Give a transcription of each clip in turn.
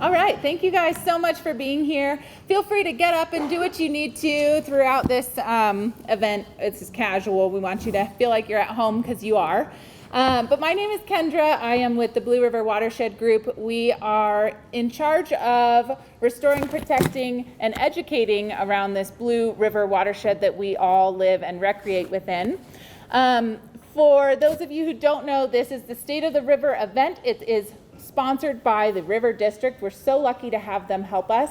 All right, thank you guys so much for being here. Feel free to get up and do what you need to throughout this event. It's casual. We want you to feel like you're at home because you are. But my name is Kendra. I am with the Blue River Watershed Group. We are in charge of restoring, protecting, and educating around this Blue River watershed that we all live and recreate within. For those of you who don't know, this is the State of the River event. It is sponsored by the River District. We're so lucky to have them help us.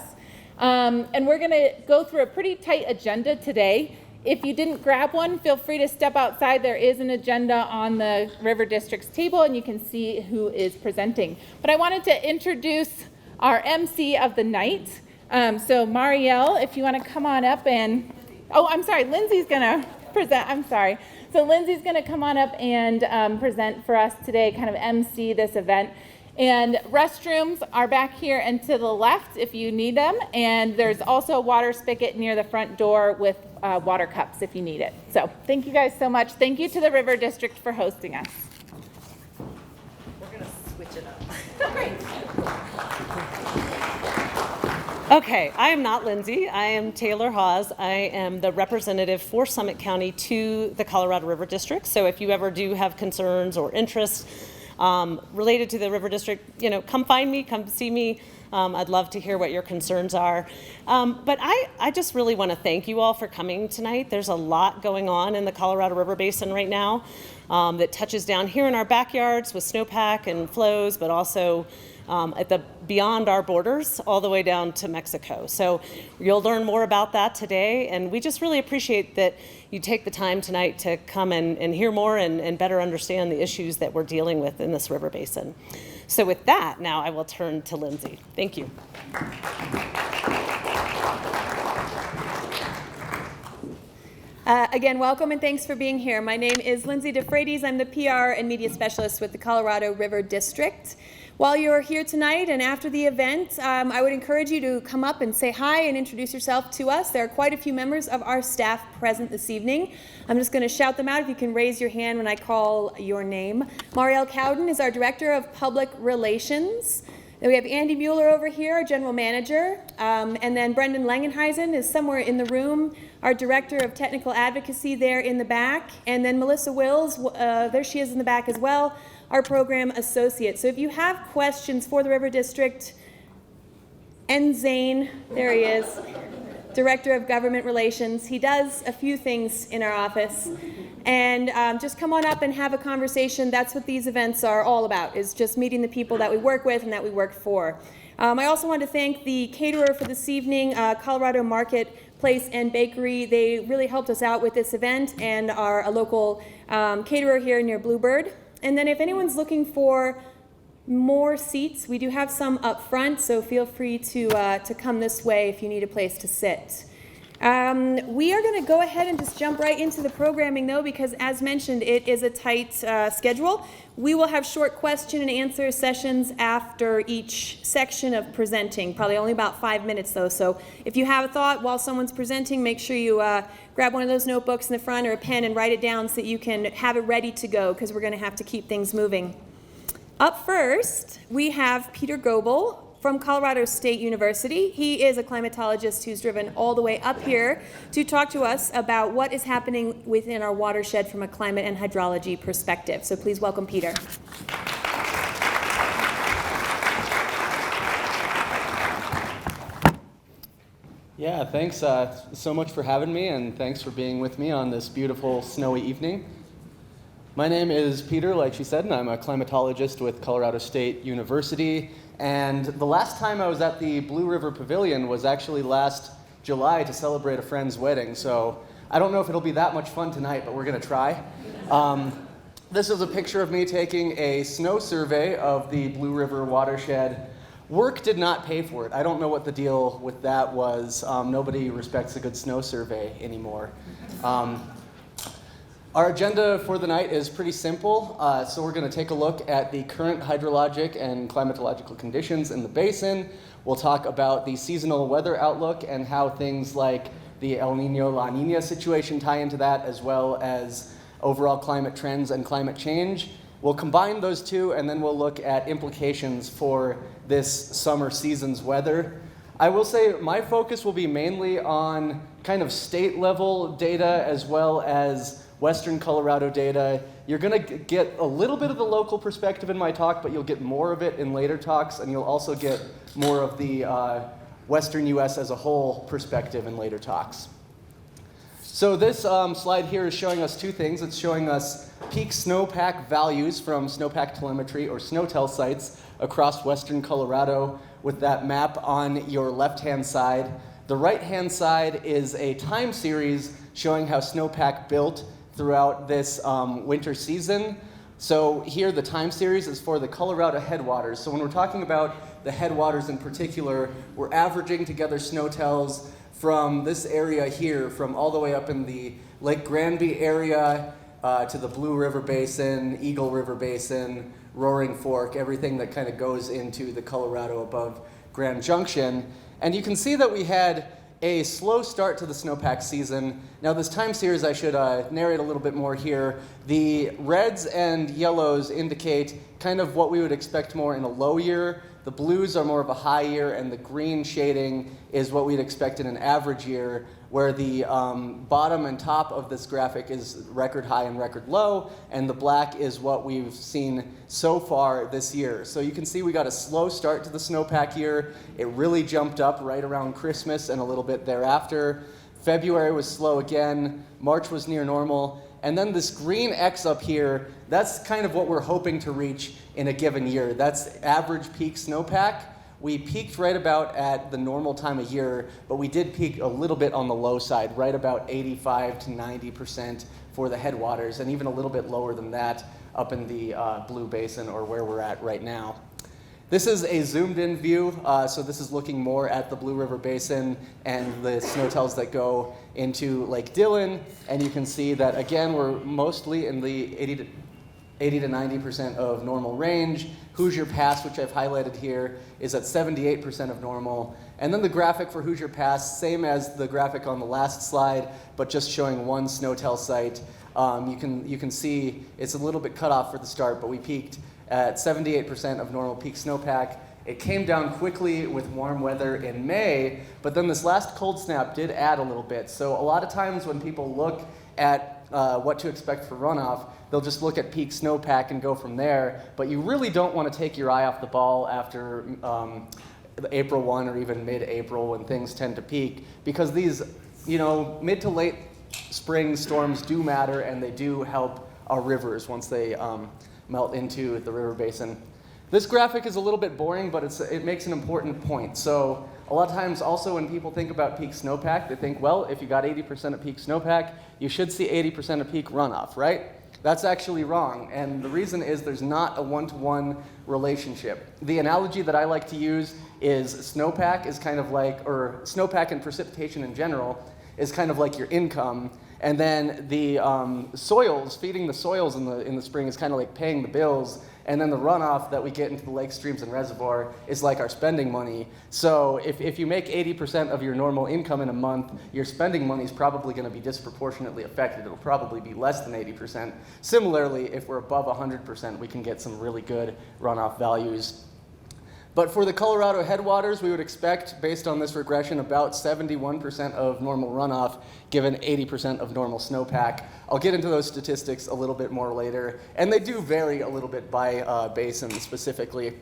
And we're going to go through a pretty tight agenda today. If you didn't grab one, feel free to step outside. There is an agenda on the River District's table, and you can see who is presenting. But I wanted to introduce our MC of the night. So Marielle, if you want to come on up and, oh, I'm sorry, Lindsay's going to present. I'm sorry. So Lindsay's going to come on up and present for us today, kind of MC this event. And restrooms are back here and to the left if you need them. And there's also a water spigot near the front door with water cups if you need it. So thank you guys so much. Thank you to the River District for hosting us. We're going to switch it up. Great. Okay, I am not Lindsay. I am Taylor Hawes. I am the representative for Summit County to the Colorado River District. So if you ever do have concerns or interests related to the River District, come find me, come see me. I'd love to hear what your concerns are. But I just really want to thank you all for coming tonight. There's a lot going on in the Colorado River Basin right now that touches down here in our backyards with snowpack and flows, but also beyond our borders all the way down to Mexico. So you'll learn more about that today, and we just really appreciate that you take the time tonight to come and hear more and better understand the issues that we're dealing with in this river basin. So with that, now I will turn to Lindsay. Thank you. Again, welcome and thanks for being here. My name is Lindsay DeFreitas. I'm the PR and Media Specialist with the Colorado River District. While you're here tonight and after the event, I would encourage you to come up and say hi and introduce yourself to us. There are quite a few members of our staff present this evening. I'm just going to shout them out if you can raise your hand when I call your name. Marielle Cowden is our Director of Public Relations. Then we have Andy Mueller over here, our General Manager. And then Brendan Langenheisen is somewhere in the room, our Director of Technical Advocacy there in the back. And then Melissa Wills, there she is in the back as well, our Program Associate. So if you have questions for the River District, N. Zane, there he is, Director of Government Relations. He does a few things in our office. And just come on up and have a conversation. That's what these events are all about, is just meeting the people that we work with and that we work for. I also want to thank the caterer for this evening, Colorado Marketplace and Bakery. They really helped us out with this event and are a local caterer here near Bluebird. And then if anyone's looking for more seats, we do have some up front, so feel free to come this way if you need a place to sit. We are going to go ahead and just jump right into the programming, though, because as mentioned, it is a tight schedule. We will have short question and answer sessions after each section of presenting, probably only about 5 minutes, though. So if you have a thought while someone's presenting, make sure you grab one of those notebooks in the front or a pen and write it down so that you can have it ready to go, because we're going to have to keep things moving. Up first, we have Peter Goebbel from Colorado State University. He is a climatologist who's driven all the way up here to talk to us about what is happening within our watershed from a climate and hydrology perspective. So please welcome Peter. Yeah, thanks so much for having me, and thanks for being with me on this beautiful snowy evening. My name is Peter, like she said, and I'm a climatologist with Colorado State University. And the last time I was at the Blue River Pavilion was actually last July to celebrate a friend's wedding. So I don't know if it'll be that much fun tonight, but we're going to try. This is a picture of me taking a snow survey of the Blue River watershed. Work did not pay for it. I don't know what the deal with that was. Nobody respects a good snow survey anymore. Our agenda for the night is pretty simple. So we're going to take a look at the current hydrologic and climatological conditions in the basin. We'll talk about the seasonal weather outlook and how things like the El Nino, La Nina situation tie into that, as well as overall climate trends and climate change. We'll combine those two, and then we'll look at implications for this summer season's weather. I will say my focus will be mainly on kind of state level data as well as Western Colorado data. You're going to get a little bit of the local perspective in my talk, but you'll get more of it in later talks, and you'll also get more of the Western US as a whole perspective in later talks. So this slide here is showing us two things. It's showing us peak snowpack values from snowpack telemetry or snowtel sites across Western Colorado with that map on your left-hand side. The right-hand side is a time series showing how snowpack built throughout this winter season. So here the time series is for the Colorado headwaters. So when we're talking about the headwaters in particular, we're averaging together snowtels from this area here, from all the way up in the Lake Granby area to the Blue River Basin, Eagle River Basin, Roaring Fork, everything that kind of goes into the Colorado above Grand Junction. And you can see that we had a slow start to the snowpack season. Now this time series, I should narrate a little bit more here. The reds and yellows indicate kind of what we would expect more in a low year. The blues are more of a high year, and the green shading is what we'd expect in an average year, where the bottom and top of this graphic is record high and record low, and the black is what we've seen so far this year. So you can see we got a slow start to the snowpack year. It really jumped up right around Christmas and a little bit thereafter. February was slow again. March was near normal. And then this green X up here, that's kind of what we're hoping to reach in a given year. That's average peak snowpack. We peaked right about at the normal time of year, but we did peak a little bit on the low side, right about 85 to 90% for the headwaters, and even a little bit lower than that up in the Blue Basin, or where we're at right now. This is a zoomed in view, so this is looking more at the Blue River Basin and the snowtels that go into Lake Dillon, and you can see that again we're mostly in the 80 to 90% of normal range. Hoosier Pass, which I've highlighted here, is at 78% of normal. And then the graphic for Hoosier Pass, same as the graphic on the last slide, but just showing one snowtel site. You can see it's a little bit cut off for the start, but we peaked at 78% of normal peak snowpack. It came down quickly with warm weather in May, but then this last cold snap did add a little bit. So a lot of times when people look at what to expect for runoff, they'll just look at peak snowpack and go from there, but you really don't want to take your eye off the ball after April 1 or even mid-April when things tend to peak, because these, mid to late spring storms do matter, and they do help our rivers once they melt into the river basin. This graphic is a little bit boring, but it makes an important point. So a lot of times also when people think about peak snowpack, they think, well, if you got 80% of peak snowpack, you should see 80% of peak runoff, right? That's actually wrong, and the reason is there's not a one-to-one relationship. The analogy that I like to use is snowpack is kind of like, or snowpack and precipitation in general is kind of like your income, and then the soils, feeding the soils in the spring is kind of like paying the bills, and then the runoff that we get into the lake, streams, and reservoir is like our spending money. So if you make 80% of your normal income in a month, your spending money is probably going to be disproportionately affected. It'll probably be less than 80%. Similarly, if we're above 100%, we can get some really good runoff values. But for the Colorado headwaters, we would expect, based on this regression, about 71% of normal runoff given 80% of normal snowpack. I'll get into those statistics a little bit more later, and they do vary a little bit by basin specifically.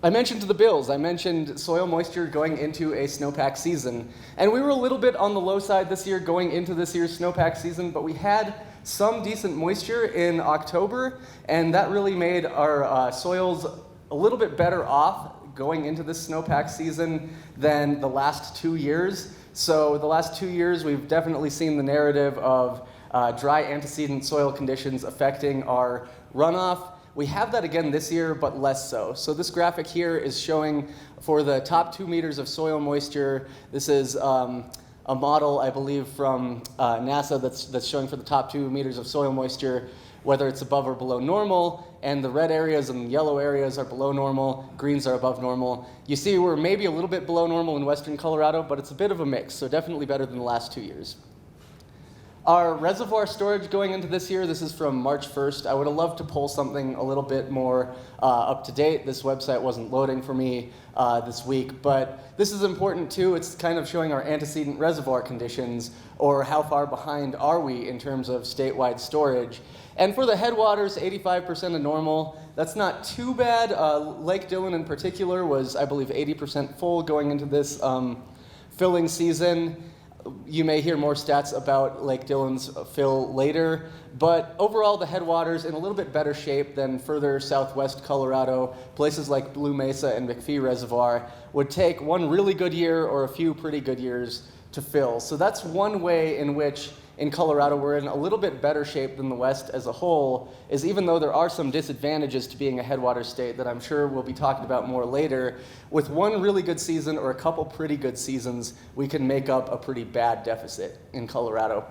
I mentioned the bills. I mentioned soil moisture going into a snowpack season, and we were a little bit on the low side this year going into this year's snowpack season, but we had some decent moisture in October, and that really made our soils a little bit better off going into this snowpack season than the last 2 years. So the last 2 years, we've definitely seen the narrative of dry antecedent soil conditions affecting our runoff. We have that again this year, but less so. So this graphic here is showing for the top 2 meters of soil moisture. This is a model, I believe, from NASA that's showing for the top 2 meters of soil moisture, whether it's above or below normal, and the red areas and yellow areas are below normal, greens are above normal. You see we're maybe a little bit below normal in western Colorado, but it's a bit of a mix, so definitely better than the last 2 years. Our reservoir storage going into this year, this is from March 1st. I would have loved to pull something a little bit more up to date. This website wasn't loading for me this week, but this is important too. It's kind of showing our antecedent reservoir conditions, or how far behind are we in terms of statewide storage. And for the headwaters, 85% of normal. That's not too bad. Lake Dillon in particular was, I believe, 80% full going into this filling season. You may hear more stats about Lake Dillon's fill later, but overall the headwaters in a little bit better shape than further southwest Colorado. Places like Blue Mesa and McPhee Reservoir would take one really good year or a few pretty good years to fill. So that's one way in which in Colorado we're in a little bit better shape than the West as a whole, is even though there are some disadvantages to being a headwater state that I'm sure we'll be talking about more later, with one really good season or a couple pretty good seasons, we can make up a pretty bad deficit in Colorado.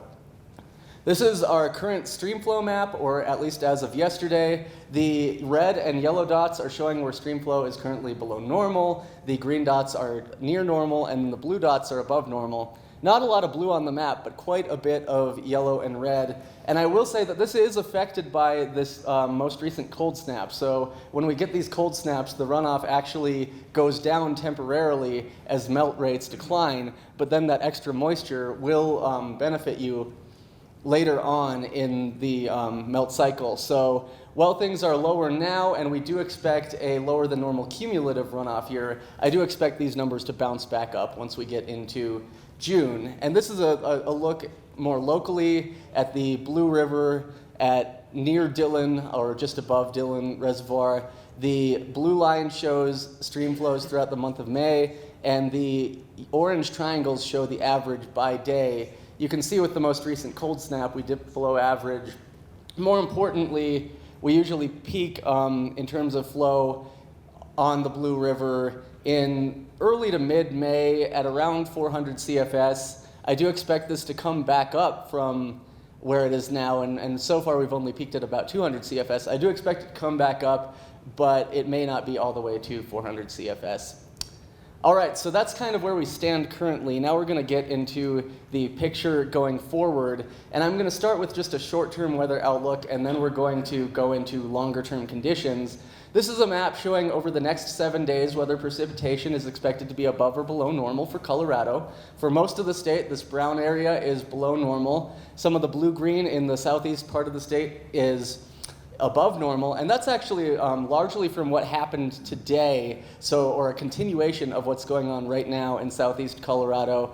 This is our current Streamflow map, or at least as of yesterday. The red and yellow dots are showing where Streamflow is currently below normal. The green dots are near normal, and the blue dots are above normal. Not a lot of blue on the map, but quite a bit of yellow and red. And I will say that this is affected by this most recent cold snap. So when we get these cold snaps, the runoff actually goes down temporarily as melt rates decline, but then that extra moisture will benefit you later on in the melt cycle. So while things are lower now, and we do expect a lower than normal cumulative runoff year, I do expect these numbers to bounce back up once we get into June. And this is a look more locally at the Blue River at near Dillon or just above Dillon Reservoir. The blue line shows stream flows throughout the month of May, and the orange triangles show the average by day. You can see with the most recent cold snap, we dipped below average. More importantly, we usually peak in terms of flow on the Blue River in early to mid-May at around 400 CFS. I do expect this to come back up from where it is now, and so far we've only peaked at about 200 CFS. I do expect it to come back up, but it may not be all the way to 400 CFS. All right, so that's kind of where we stand currently. Now we're going to get into the picture going forward, and I'm going to start with just a short-term weather outlook, and then we're going to go into longer-term conditions. This is a map showing over the next 7 days whether precipitation is expected to be above or below normal for Colorado. For most of the state, this brown area is below normal. Some of the blue-green in the southeast part of the state is above normal, and that's actually largely from what happened today, or a continuation of what's going on right now in southeast Colorado.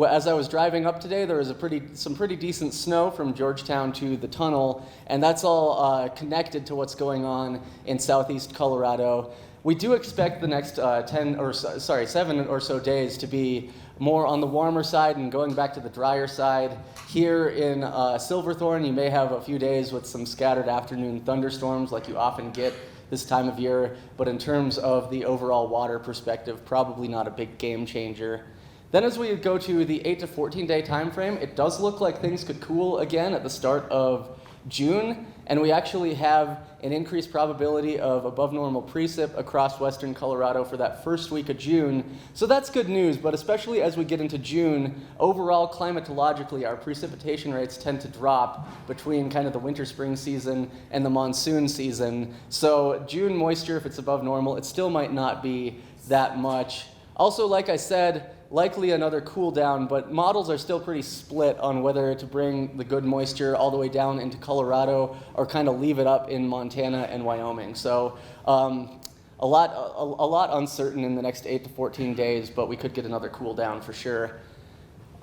As I was driving up today, there was some pretty decent snow from Georgetown to the tunnel, and that's all connected to what's going on in southeast Colorado. We do expect the next 7 or so days to be more on the warmer side and going back to the drier side. Here in Silverthorne, you may have a few days with some scattered afternoon thunderstorms like you often get this time of year, but in terms of the overall water perspective, probably not a big game changer. Then as we go to the 8 to 14 day time frame, it does look like things could cool again at the start of June, and we actually have an increased probability of above normal precip across western Colorado for that first week of June. So that's good news, but especially as we get into June, overall climatologically our precipitation rates tend to drop between kind of the winter-spring season and the monsoon season. So June moisture, if it's above normal, it still might not be that much. Also, like I said, likely another cool down, but models are still pretty split on whether to bring the good moisture all the way down into Colorado or kind of leave it up in Montana and Wyoming. So a lot uncertain in the next 8 to 14 days, but we could get another cool down for sure.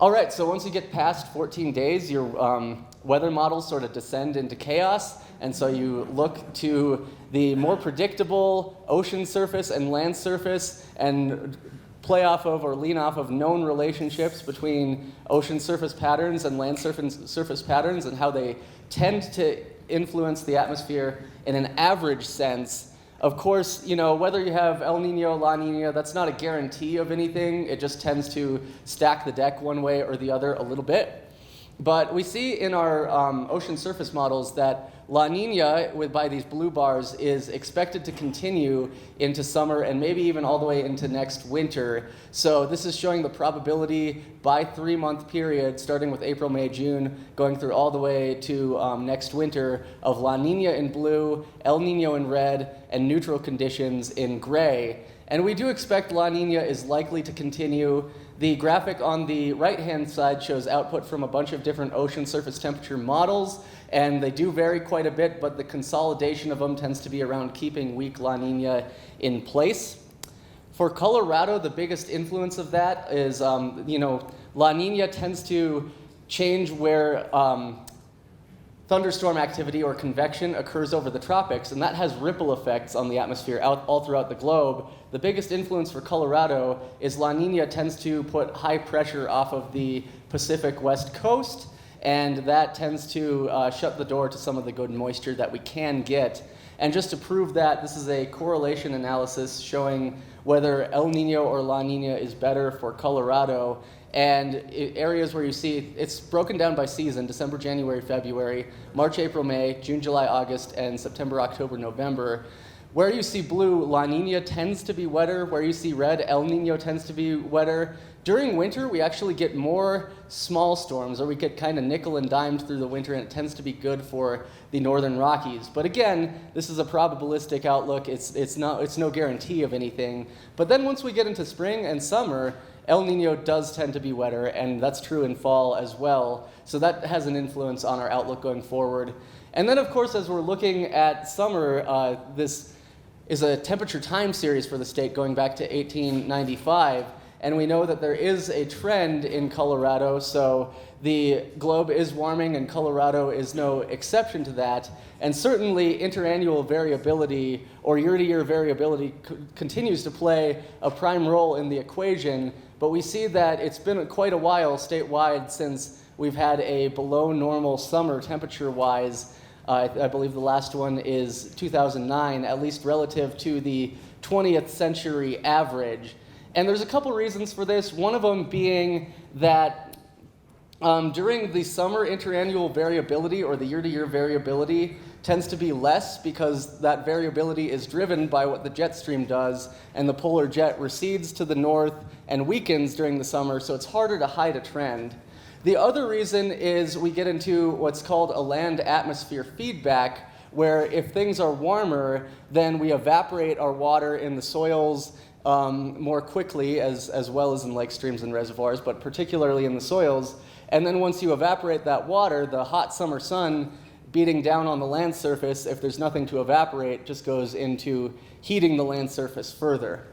All right, so once you get past 14 days, your weather models sort of descend into chaos, and so you look to the more predictable ocean surface and land surface and play off of or lean off of known relationships between ocean surface patterns and land surface patterns and how they tend to influence the atmosphere in an average sense. Of course, whether you have El Nino, La Nina, that's not a guarantee of anything. It just tends to stack the deck one way or the other a little bit. But we see in our ocean surface models that La Nina, by these blue bars, is expected to continue into summer and maybe even all the way into next winter. So this is showing the probability by 3-month period, starting with April, May, June, going through all the way to next winter, of La Nina in blue, El Nino in red, and neutral conditions in gray. And we do expect La Nina is likely to continue. The graphic on the right-hand side shows output from a bunch of different ocean surface temperature models, and they do vary quite a bit, but the consolidation of them tends to be around keeping weak La Nina in place. For Colorado, the biggest influence of that is, La Nina tends to change where thunderstorm activity or convection occurs over the tropics, and that has ripple effects on the atmosphere all throughout the globe. The biggest influence for Colorado is La Nina tends to put high pressure off of the Pacific West Coast, and that tends to shut the door to some of the good moisture that we can get. And just to prove that, this is a correlation analysis showing whether El Nino or La Nina is better for Colorado. And areas where you see it's broken down by season: December, January, February, March, April, May, June, July, August, and September, October, November. Where you see blue, La Nina tends to be wetter. Where you see red, El Nino tends to be wetter. During winter, we actually get more small storms, or we get kind of nickel and dimed through the winter, and it tends to be good for the northern Rockies. But again, this is a probabilistic outlook. It's no guarantee of anything. But then once we get into spring and summer, El Nino does tend to be wetter, and that's true in fall as well. So that has an influence on our outlook going forward. And then, of course, as we're looking at summer, this is a temperature time series for the state going back to 1895. And we know that there is a trend in Colorado, so the globe is warming and Colorado is no exception to that. And certainly interannual variability or year-to-year variability continues to play a prime role in the equation, but we see that it's been quite a while statewide since we've had a below normal summer temperature-wise. I believe the last one is 2009, at least relative to the 20th century average. And there's a couple reasons for this, one of them being that during the summer, interannual variability or the year-to-year variability tends to be less because that variability is driven by what the jet stream does, and the polar jet recedes to the north and weakens during the summer, so it's harder to hide a trend. The other reason is we get into what's called a land-atmosphere feedback, where if things are warmer, then we evaporate our water in the soils more quickly, as well as in lake streams and reservoirs, but particularly in the soils. And then once you evaporate that water, the hot summer sun beating down on the land surface, if there's nothing to evaporate, just goes into heating the land surface further.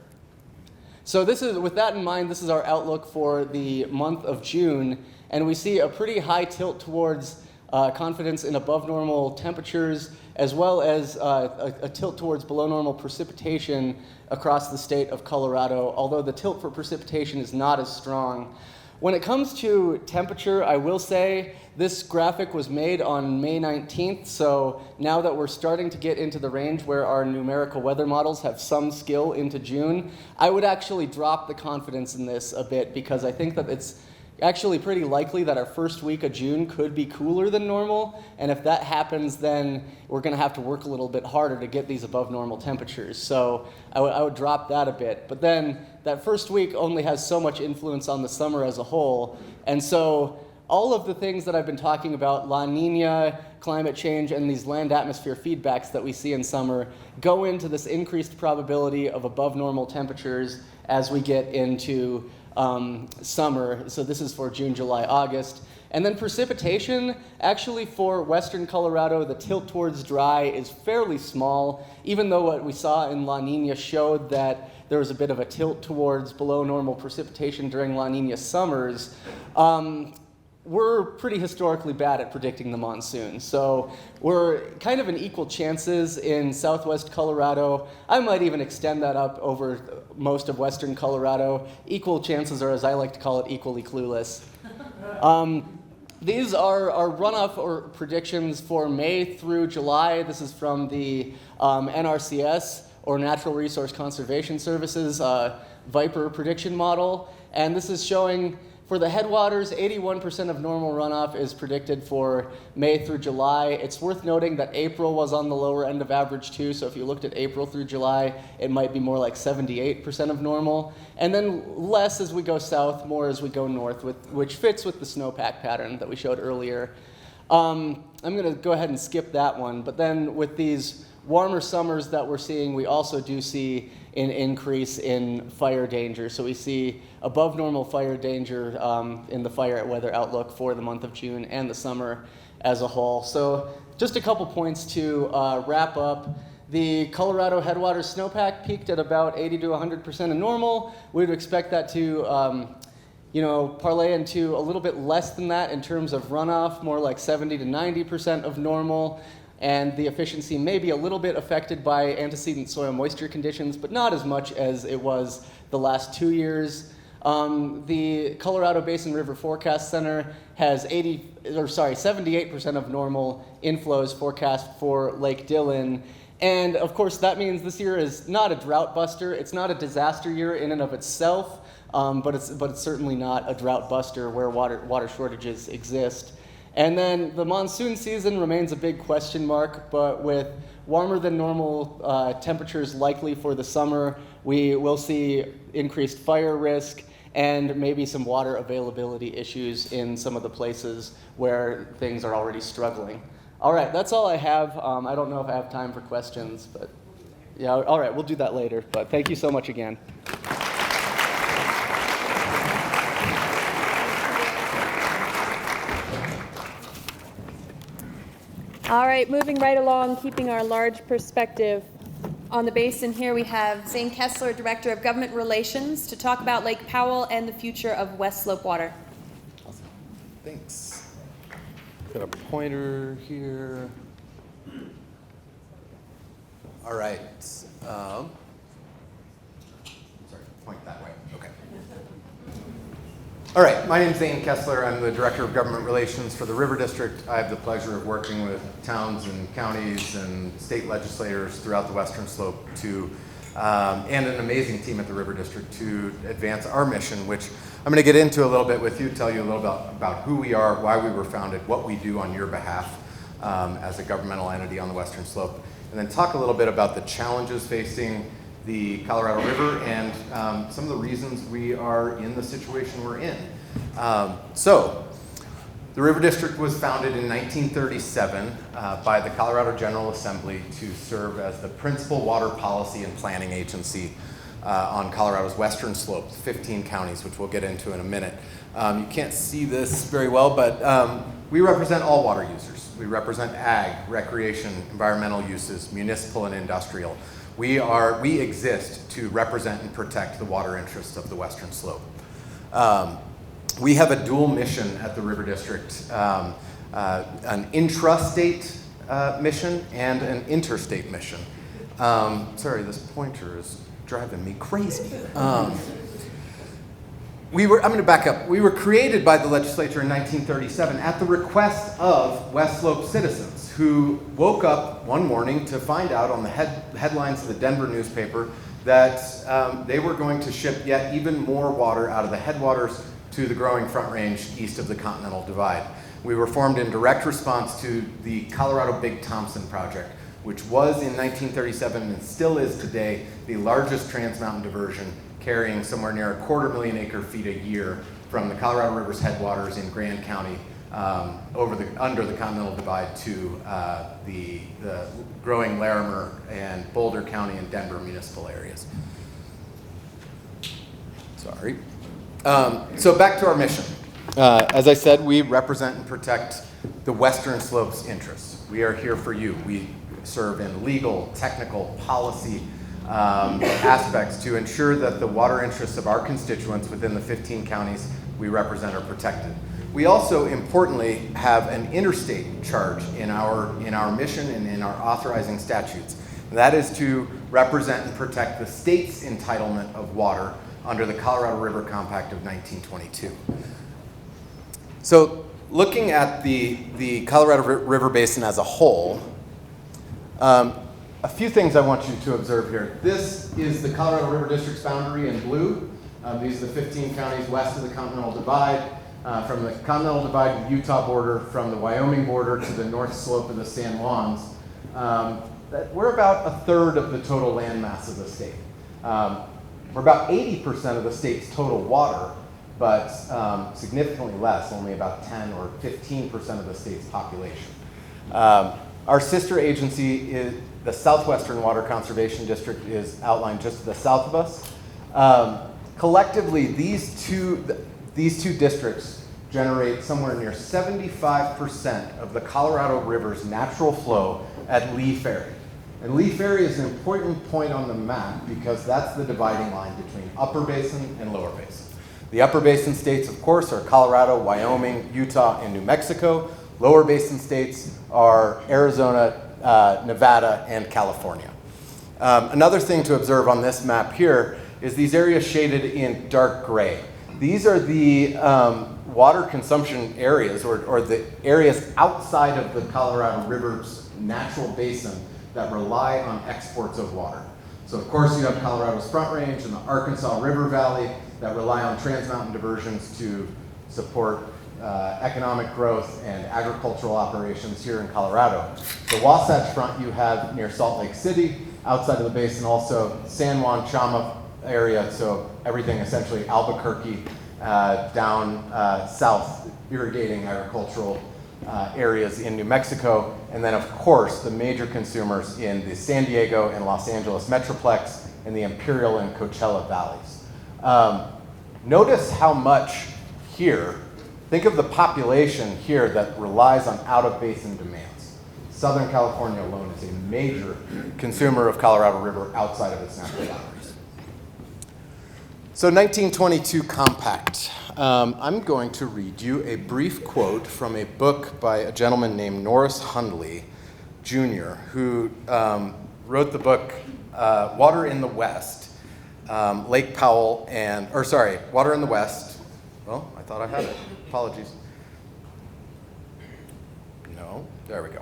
So with that in mind, this is our outlook for the month of June, and we see a pretty high tilt towards confidence in above normal temperatures, as well as a tilt towards below normal precipitation across the state of Colorado, although the tilt for precipitation is not as strong. When it comes to temperature, I will say this graphic was made on May 19th, so now that we're starting to get into the range where our numerical weather models have some skill into June, I would actually drop the confidence in this a bit, because I think that it's actually pretty likely that our first week of June could be cooler than normal, and if that happens, then we're going to have to work a little bit harder to get these above normal temperatures. So I would drop that a bit. But then that first week only has so much influence on the summer as a whole, and so all of the things that I've been talking about, La Nina, climate change, and these land atmosphere feedbacks that we see in summer, go into this increased probability of above normal temperatures as we get into summer. So this is for June, July, August. And then precipitation, actually for western Colorado, the tilt towards dry is fairly small, even though what we saw in La Nina showed that there was a bit of a tilt towards below normal precipitation during La Nina summers. We're pretty historically bad at predicting the monsoon. So we're kind of in equal chances in southwest Colorado. I might even extend that up over most of western Colorado. Equal chances, or as I like to call it, equally clueless. These are our runoff or predictions for May through July. This is from the NRCS, or Natural Resource Conservation Services, Viper prediction model. And this is showing For the headwaters, 81% of normal runoff is predicted for May through July. It's worth noting that April was on the lower end of average too, so if you looked at April through July, it might be more like 78% of normal. And then less as we go south, more as we go north, which fits with the snowpack pattern that we showed earlier. I'm gonna go ahead and skip that one, but then with these warmer summers that we're seeing, we also do see an increase in fire danger. So we see above normal fire danger in the fire weather outlook for the month of June and the summer as a whole. So just a couple points to wrap up. The Colorado headwaters snowpack peaked at about 80 to 100% of normal. We would expect that to parlay into a little bit less than that in terms of runoff, more like 70 to 90% of normal. And the efficiency may be a little bit affected by antecedent soil moisture conditions, but not as much as it was the last 2 years. The Colorado Basin River Forecast Center has 78% of normal inflows forecast for Lake Dillon. And of course, that means this year is not a drought buster. It's not a disaster year in and of itself, but it's certainly not a drought buster where water shortages exist. And then the monsoon season remains a big question mark, but with warmer than normal temperatures likely for the summer, we will see increased fire risk and maybe some water availability issues in some of the places where things are already struggling. All right, that's all I have. I don't know if I have time for questions, but yeah, all right, we'll do that later. But thank you so much again. All right, moving right along, keeping our large perspective on the basin here, we have Zane Kessler, Director of Government Relations, to talk about Lake Powell and the future of West Slope water. Awesome. Thanks. Got a pointer here. All right. Sorry, point that way. Okay. All right, my name is Zane Kessler. I'm the Director of Government Relations for the River District. I have the pleasure of working with towns and counties and state legislators throughout the Western Slope and an amazing team at the River District to advance our mission, which I'm going to get into a little bit with you, tell you a little about who we are, why we were founded, what we do on your behalf as a governmental entity on the Western Slope, and then talk a little bit about the challenges facing the Colorado River and some of the reasons we are in the situation we're in. So, the River District was founded in 1937 by the Colorado General Assembly to serve as the principal water policy and planning agency on Colorado's Western Slope, 15 counties, which we'll get into in a minute. You can't see this very well, but we represent all water users. We represent ag, recreation, environmental uses, municipal and industrial. We exist to represent and protect the water interests of the Western Slope. We have a dual mission at the River District, an intra-state mission and an interstate mission. Sorry, this pointer is driving me crazy. I'm going to back up. We were created by the legislature in 1937 at the request of West Slope citizens who woke up one morning to find out on the headlines of the Denver newspaper that they were going to ship yet even more water out of the headwaters to the growing Front Range east of the Continental Divide. We were formed in direct response to the Colorado Big Thompson project, which was in 1937 and still is today the largest trans-mountain diversion, carrying somewhere near 250,000 acre-feet a year from the Colorado River's headwaters in Grand County under the Continental Divide to the growing Larimer and Boulder County and Denver municipal areas. Sorry. So back to our mission. As I said, we represent and protect the Western Slope's interests. We are here for you. We serve in legal, technical, policy aspects to ensure that the water interests of our constituents within the 15 counties we represent are protected. We also, importantly, have an interstate charge in our mission and in our authorizing statutes. And that is to represent and protect the state's entitlement of water under the Colorado River Compact of 1922. So, looking at the Colorado River Basin as a whole, a few things I want you to observe here. This is the Colorado River District's boundary in blue. These are the 15 counties west of the Continental Divide. From the Continental Divide to the Utah border, from the Wyoming border to the north slope of the San Juans, we're about a third of the total land mass of the state. We're about 80% of the state's total water, but significantly less, only about 10 or 15% of the state's population. Our sister agency is the Southwestern Water Conservation District, is outlined just to the south of us. Collectively, these two districts generate somewhere near 75% of the Colorado River's natural flow at Lee Ferry. And Lee Ferry is an important point on the map because that's the dividing line between Upper Basin and Lower Basin. The Upper Basin states, of course, are Colorado, Wyoming, Utah, and New Mexico. Lower Basin states are Arizona, Nevada, and California. Another thing to observe on this map here is these areas shaded in dark gray. These are the water consumption areas, or the areas outside of the Colorado River's natural basin that rely on exports of water. So of course you have Colorado's Front Range and the Arkansas River Valley that rely on trans-mountain diversions to support economic growth and agricultural operations here in Colorado. The Wasatch Front you have near Salt Lake City, outside of the basin also San Juan, Chama area, so everything essentially Albuquerque down south, irrigating agricultural areas in New Mexico, and then of course the major consumers in the San Diego and Los Angeles Metroplex and the Imperial and Coachella valleys. Notice how much here, think of the population here that relies on out-of-basin demands. Southern California alone is a major consumer of Colorado River outside of its natural boundaries. So 1922 Compact. I'm going to read you a brief quote from a book by a gentleman named Norris Hundley, Jr., who wrote the book Water in the West, Lake Powell Water in the West. Well, I thought I had it. Apologies. No, there we go.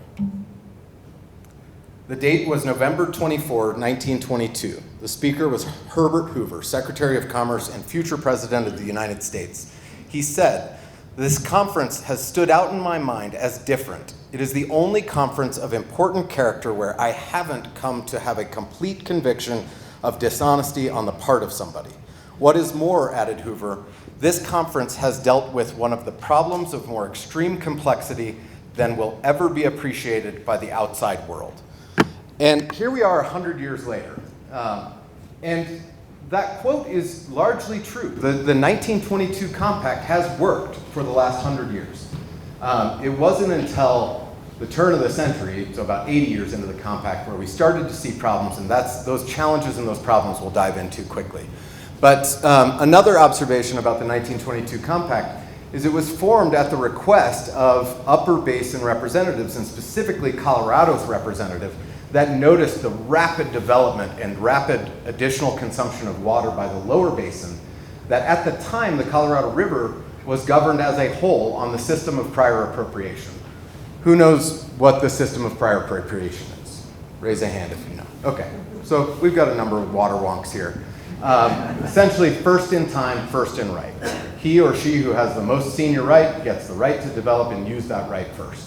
The date was November 24, 1922. The speaker was Herbert Hoover, Secretary of Commerce and future President of the United States. He said, "This conference has stood out in my mind as different. It is the only conference of important character where I haven't come to have a complete conviction of dishonesty on the part of somebody. What is more," added Hoover, "this conference has dealt with one of the problems of more extreme complexity than will ever be appreciated by the outside world." And here we are 100 years later. And that quote is largely true. The 1922 Compact has worked for the last 100 years. It wasn't until the turn of the century, so about 80 years into the Compact, where we started to see problems, and those challenges and those problems we'll dive into quickly. But another observation about the 1922 Compact is it was formed at the request of Upper Basin representatives, and specifically Colorado's representative, that noticed the rapid development and rapid additional consumption of water by the Lower Basin, that at the time the Colorado River was governed as a whole on the system of prior appropriation. Who knows what the system of prior appropriation is? Raise a hand if you know. Okay, so we've got a number of water wonks here. Essentially, first in time, first in right. He or she who has the most senior right gets the right to develop and use that right first.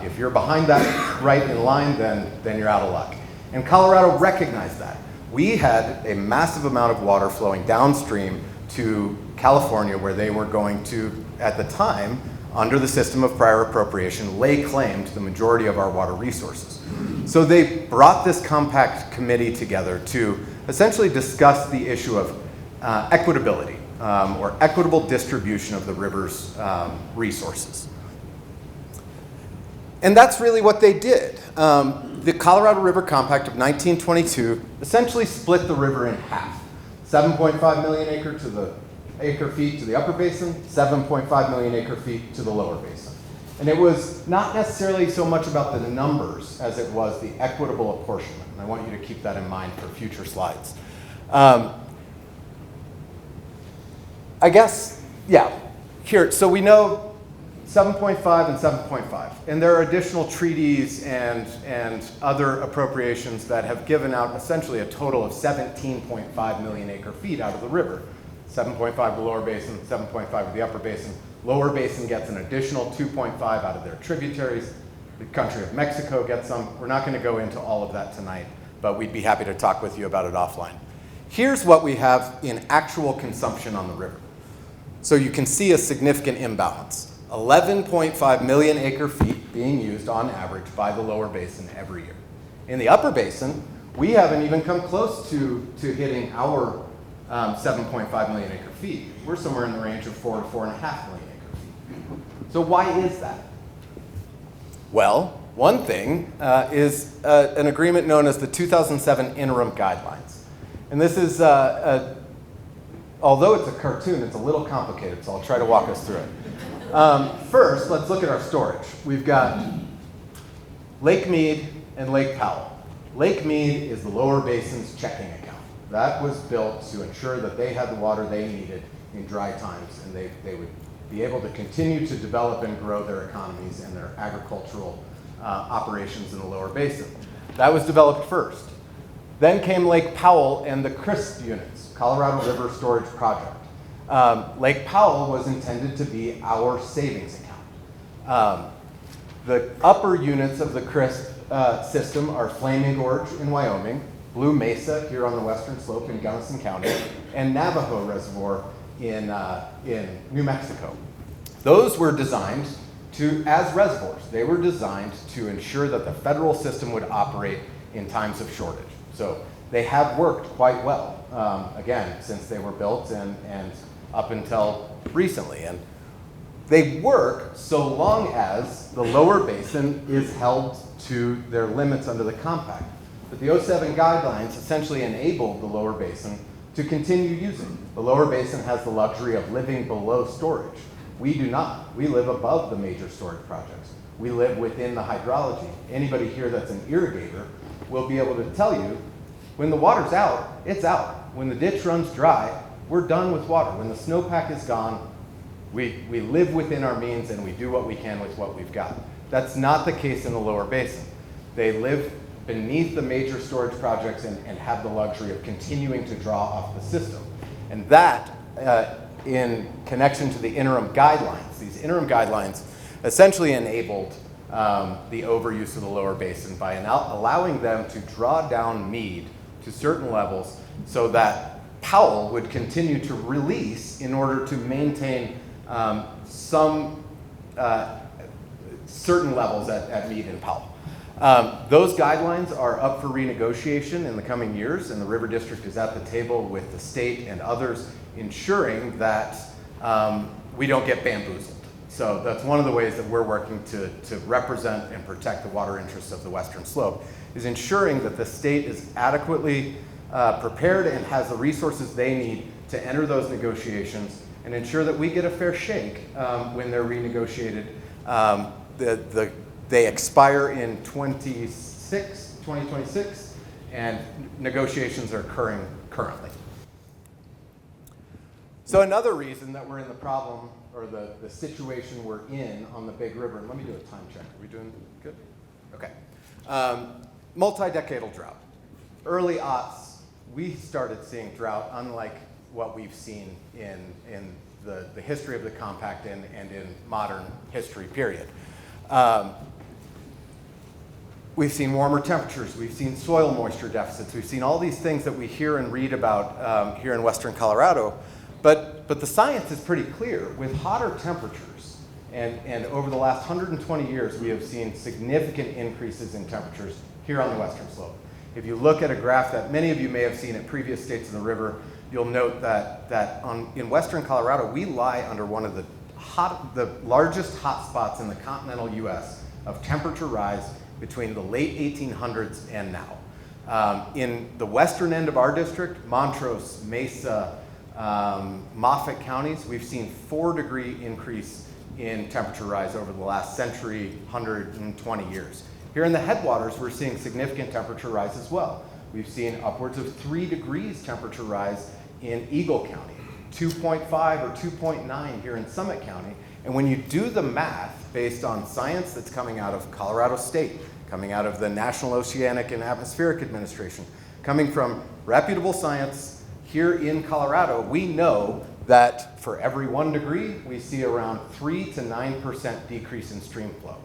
If you're behind that right in line, then you're out of luck. And Colorado recognized that. We had a massive amount of water flowing downstream to California, where they were going to, at the time, under the system of prior appropriation, lay claim to the majority of our water resources. So they brought this compact committee together to essentially discuss the issue of equitability, or equitable distribution of the river's resources. And that's really what they did. The Colorado River Compact of 1922 essentially split the river in half. 7.5 million acre feet to the upper basin, 7.5 million acre feet to the lower basin. And it was not necessarily so much about the numbers as it was the equitable apportionment. And I want you to keep that in mind for future slides. I guess, yeah, here, so we know 7.5 and 7.5. And there are additional treaties and other appropriations that have given out essentially a total of 17.5 million acre feet out of the river. 7.5 the lower basin, 7.5 the upper basin. Lower basin gets an additional 2.5 out of their tributaries. The country of Mexico gets some. We're not going to go into all of that tonight, but we'd be happy to talk with you about it offline. Here's what we have in actual consumption on the river. So you can see a significant imbalance. 11.5 million acre feet being used on average by the lower basin every year. In the upper basin, we haven't even come close to hitting our 7.5 million acre feet. We're somewhere in the range of 4 to 4.5 million acre feet. So why is that? Well, one thing is an agreement known as the 2007 Interim Guidelines. And this is, although it's a cartoon, it's a little complicated, so I'll try to walk us through it. First, let's look at our storage. We've got Lake Mead and Lake Powell. Lake Mead is the lower basin's checking account. That was built to ensure that they had the water they needed in dry times, and they would be able to continue to develop and grow their economies and their agricultural operations in the lower basin. That was developed first. Then came Lake Powell and the CRISP units, Colorado River Storage Project. Lake Powell was intended to be our savings account. The upper units of the CRISP system are Flaming Gorge in Wyoming, Blue Mesa here on the western slope in Gunnison County, and Navajo Reservoir in New Mexico. Those were designed as reservoirs. They were designed to ensure that the federal system would operate in times of shortage. So they have worked quite well, again, since they were built and up until recently. And they work so long as the lower basin is held to their limits under the compact. But the 07 guidelines essentially enabled the lower basin to continue using. The lower basin has the luxury of living below storage. We do not. We live above the major storage projects. We live within the hydrology. Anybody here that's an irrigator will be able to tell you, when the water's out, it's out. When the ditch runs dry, we're done with water. When the snowpack is gone, we live within our means and we do what we can with what we've got. That's not the case in the lower basin. They live beneath the major storage projects and have the luxury of continuing to draw off the system. And that, in connection to the interim guidelines, these interim guidelines essentially enabled the overuse of the lower basin by allowing them to draw down mead to certain levels so that Powell would continue to release in order to maintain some certain levels at Mead and Powell. Those guidelines are up for renegotiation in the coming years, and the River District is at the table with the state and others ensuring that we don't get bamboozled. So that's one of the ways that we're working to represent and protect the water interests of the Western Slope, is ensuring that the state is adequately prepared and has the resources they need to enter those negotiations and ensure that we get a fair shake when they're renegotiated. They expire in 2026, and negotiations are occurring currently. So another reason that we're in the problem, or the situation we're in on the Big River, and let me do a time check. Are we doing good? Okay. Multi-decadal drought. Early aughts, we started seeing drought unlike what we've seen in the history of the compact and in modern history, period. We've seen warmer temperatures, we've seen soil moisture deficits, we've seen all these things that we hear and read about here in Western Colorado, but the science is pretty clear. With hotter temperatures, and over the last 120 years, we have seen significant increases in temperatures here on the Western Slope. If you look at a graph that many of you may have seen at previous states of the river, you'll note that in Western Colorado, we lie under one of the largest hotspots in the continental US of temperature rise between the late 1800s and now. In the western end of our district, Montrose, Mesa, Moffett counties, we've seen 4-degree increase in temperature rise over the last century, 120 years. Here in the headwaters, we're seeing significant temperature rise as well. We've seen upwards of 3 degrees temperature rise in Eagle County, 2.5 or 2.9 here in Summit County. And when you do the math based on science that's coming out of Colorado State, coming out of the National Oceanic and Atmospheric Administration, coming from reputable science here in Colorado, we know that for every 1 degree, we see around 3 to 9% decrease in stream flow.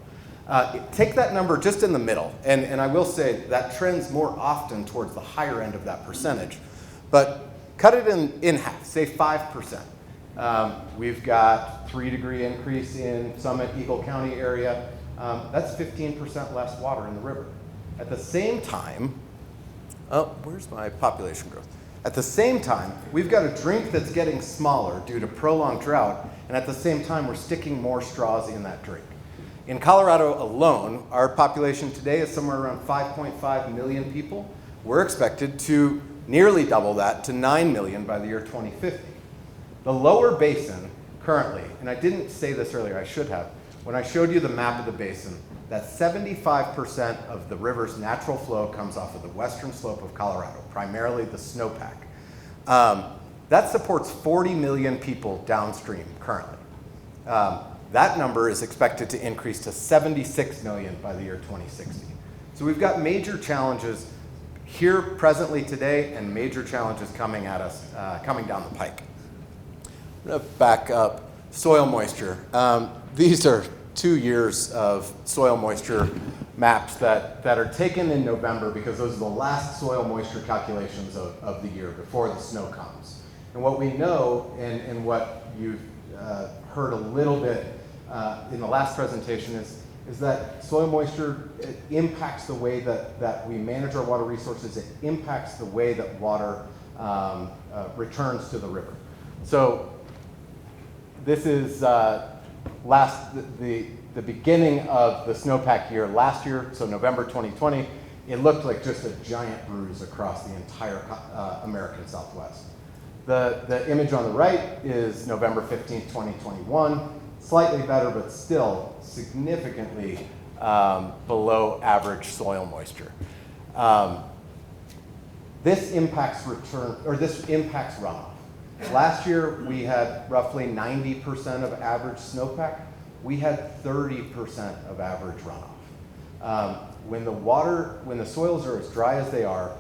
Take that number just in the middle, and I will say that trends more often towards the higher end of that percentage, but cut it in half, say 5%. We've got 3-degree increase in Summit, Eagle County area. That's 15% less water in the river. At the same time, where's my population growth? At the same time, we've got a drink that's getting smaller due to prolonged drought, and at the same time, we're sticking more straws in that drink. In Colorado alone, our population today is somewhere around 5.5 million people. We're expected to nearly double that to 9 million by the year 2050. The lower basin currently, and I didn't say this earlier, I should have, when I showed you the map of the basin, that 75% of the river's natural flow comes off of the western slope of Colorado, primarily the snowpack. That supports 40 million people downstream currently. That number is expected to increase to 76 million by the year 2060. So we've got major challenges here presently today and major challenges coming at us, coming down the pike. I'm gonna back up. Soil moisture. These are 2 years of soil moisture maps that are taken in November because those are the last soil moisture calculations of the year before the snow comes. And what we know, and what you've heard a little bit in the last presentation is that soil moisture, it impacts the way that we manage our water resources. It impacts the way that water returns to the river. So this is the beginning of the snowpack year last year, so November 2020. It looked like just a giant bruise across the entire American Southwest. The image on the right is November 15th, 2021. Slightly better, but still significantly below average soil moisture. This impacts runoff. Last year, we had roughly 90% of average snowpack. We had 30% of average runoff. When the soils are as dry as they are,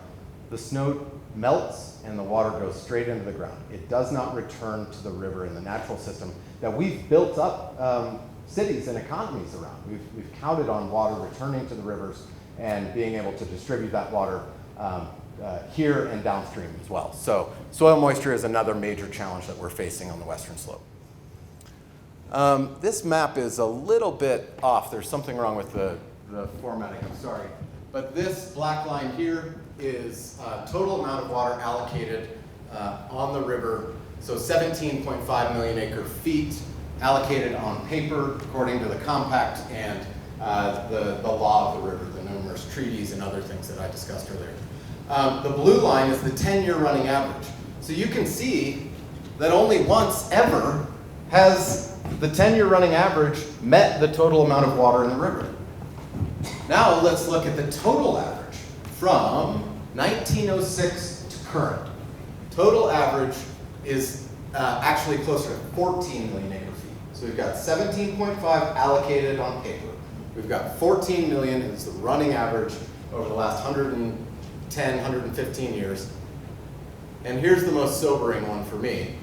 the snow melts and the water goes straight into the ground. It does not return to the river in the natural system that we've built up cities and economies around. We've counted on water returning to the rivers and being able to distribute that water here and downstream as well. So soil moisture is another major challenge that we're facing on the western slope. This map is a little bit off. There's something wrong with the formatting, I'm sorry. But this black line here is total amount of water allocated on the river. So 17.5 million acre feet allocated on paper according to the compact and the law of the river, the numerous treaties and other things that I discussed earlier. The blue line is the 10-year running average. So you can see that only once ever has the 10-year running average met the total amount of water in the river. Now let's look at the total average from 1906 to current. Total average is actually closer to 14 million acre feet. So we've got 17.5 allocated on paper. We've got 14 million is the running average over the last 110, 115 years. And here's the most sobering one for me.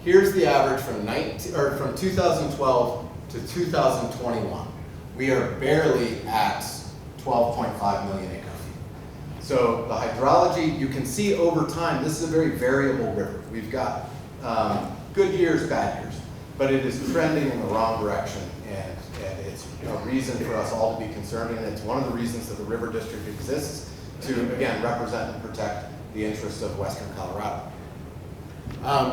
Here's the average from 2012 to 2021. We are barely at 12.5 million acre feet. So the hydrology, you can see over time, this is a very variable river. We've got good years, bad years, but it is trending in the wrong direction, and it's a reason for us all to be concerned, and it's one of the reasons that the River District exists to, again, represent and protect the interests of Western Colorado.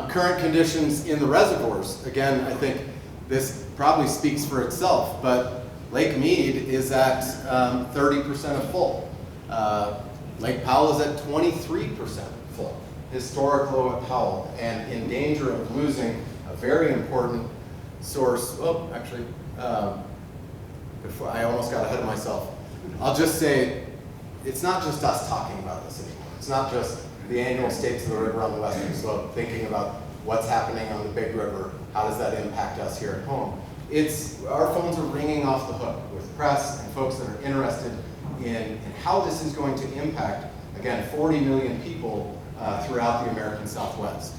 Current conditions in the reservoirs, again, I think this probably speaks for itself, but Lake Mead is at 30% full. Lake Powell is at 23% full. Historic low at Powell, and in danger of losing a very important source. Oh, actually, before I almost got ahead of myself. I'll just say, it's not just us talking about this anymore. It's not just the annual States of the River on the Western Slope thinking about what's happening on the big river, how does that impact us here at home. Our phones are ringing off the hook with press and folks that are interested in how this is going to impact, again, 40 million people throughout the American Southwest.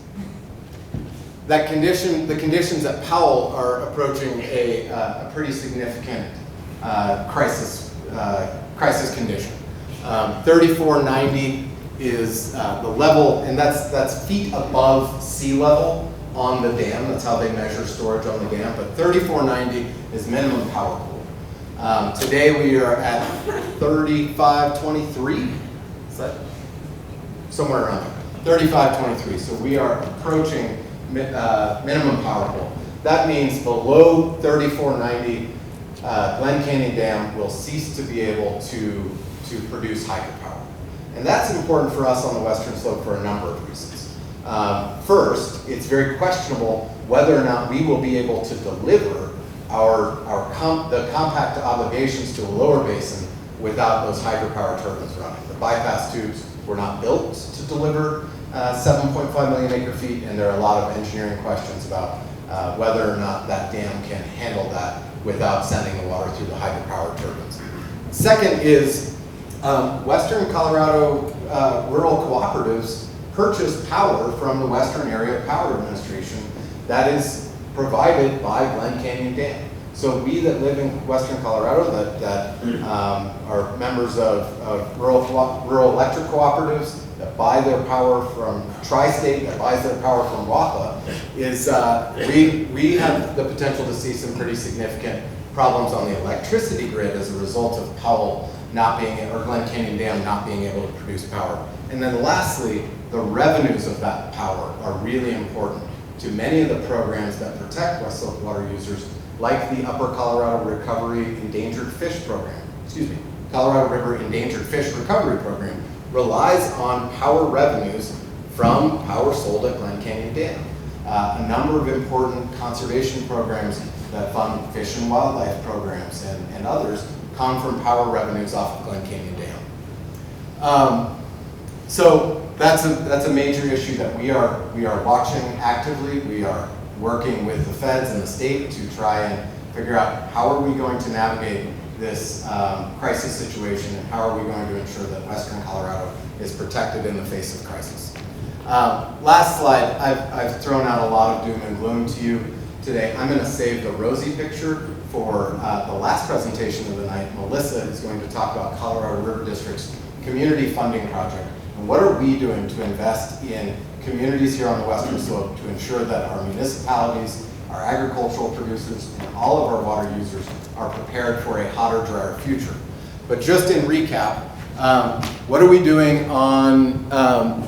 the conditions at Powell are approaching a pretty significant crisis condition. 3490 is the level, and that's feet above sea level on the dam. That's how they measure storage on the dam. But 3490 is minimum power pool. Today we are at 3523. Is that somewhere around there? 3523. So we are approaching minimum power pool. That means below 3490, Glen Canyon Dam will cease to be able to produce hydropower. And that's important for us on the Western Slope for a number of reasons. First, it's very questionable whether or not we will be able to deliver the compact obligations to a lower basin without those hydropower turbines running. The bypass tubes were not built to deliver 7.5 million acre feet, and there are a lot of engineering questions about whether or not that dam can handle that without sending the water through the hydropower turbines. Second is Western Colorado rural cooperatives purchase power from the Western Area Power Administration that is provided by Glen Canyon Dam. So we that live in Western Colorado that are members of rural electric cooperatives that buy their power from Tri-State, that buys their power from WAPA, is we have the potential to see some pretty significant problems on the electricity grid as a result of Powell not being, or Glen Canyon Dam not being able to produce power. And then lastly, the revenues of that power are really important to many of the programs that protect West Slope water users, like the Upper Colorado Recovery Endangered Fish Program, Colorado River Endangered Fish Recovery Program, relies on power revenues from power sold at Glen Canyon Dam. A number of important conservation programs that fund fish and wildlife programs and others come from power revenues off of Glen Canyon Dam. So that's a major issue that we are watching actively. We are working with the feds and the state to try and figure out how are we going to navigate this crisis situation, and how are we going to ensure that Western Colorado is protected in the face of crisis. Last slide, I've thrown out a lot of doom and gloom to you today. I'm going to save the rosy picture for the last presentation of the night. Melissa is going to talk about Colorado River District's community funding project, and what are we doing to invest in communities here on the Western Slope to ensure that our municipalities, our agricultural producers, and all of our water users are prepared for a hotter, drier future. But just in recap, what are we doing on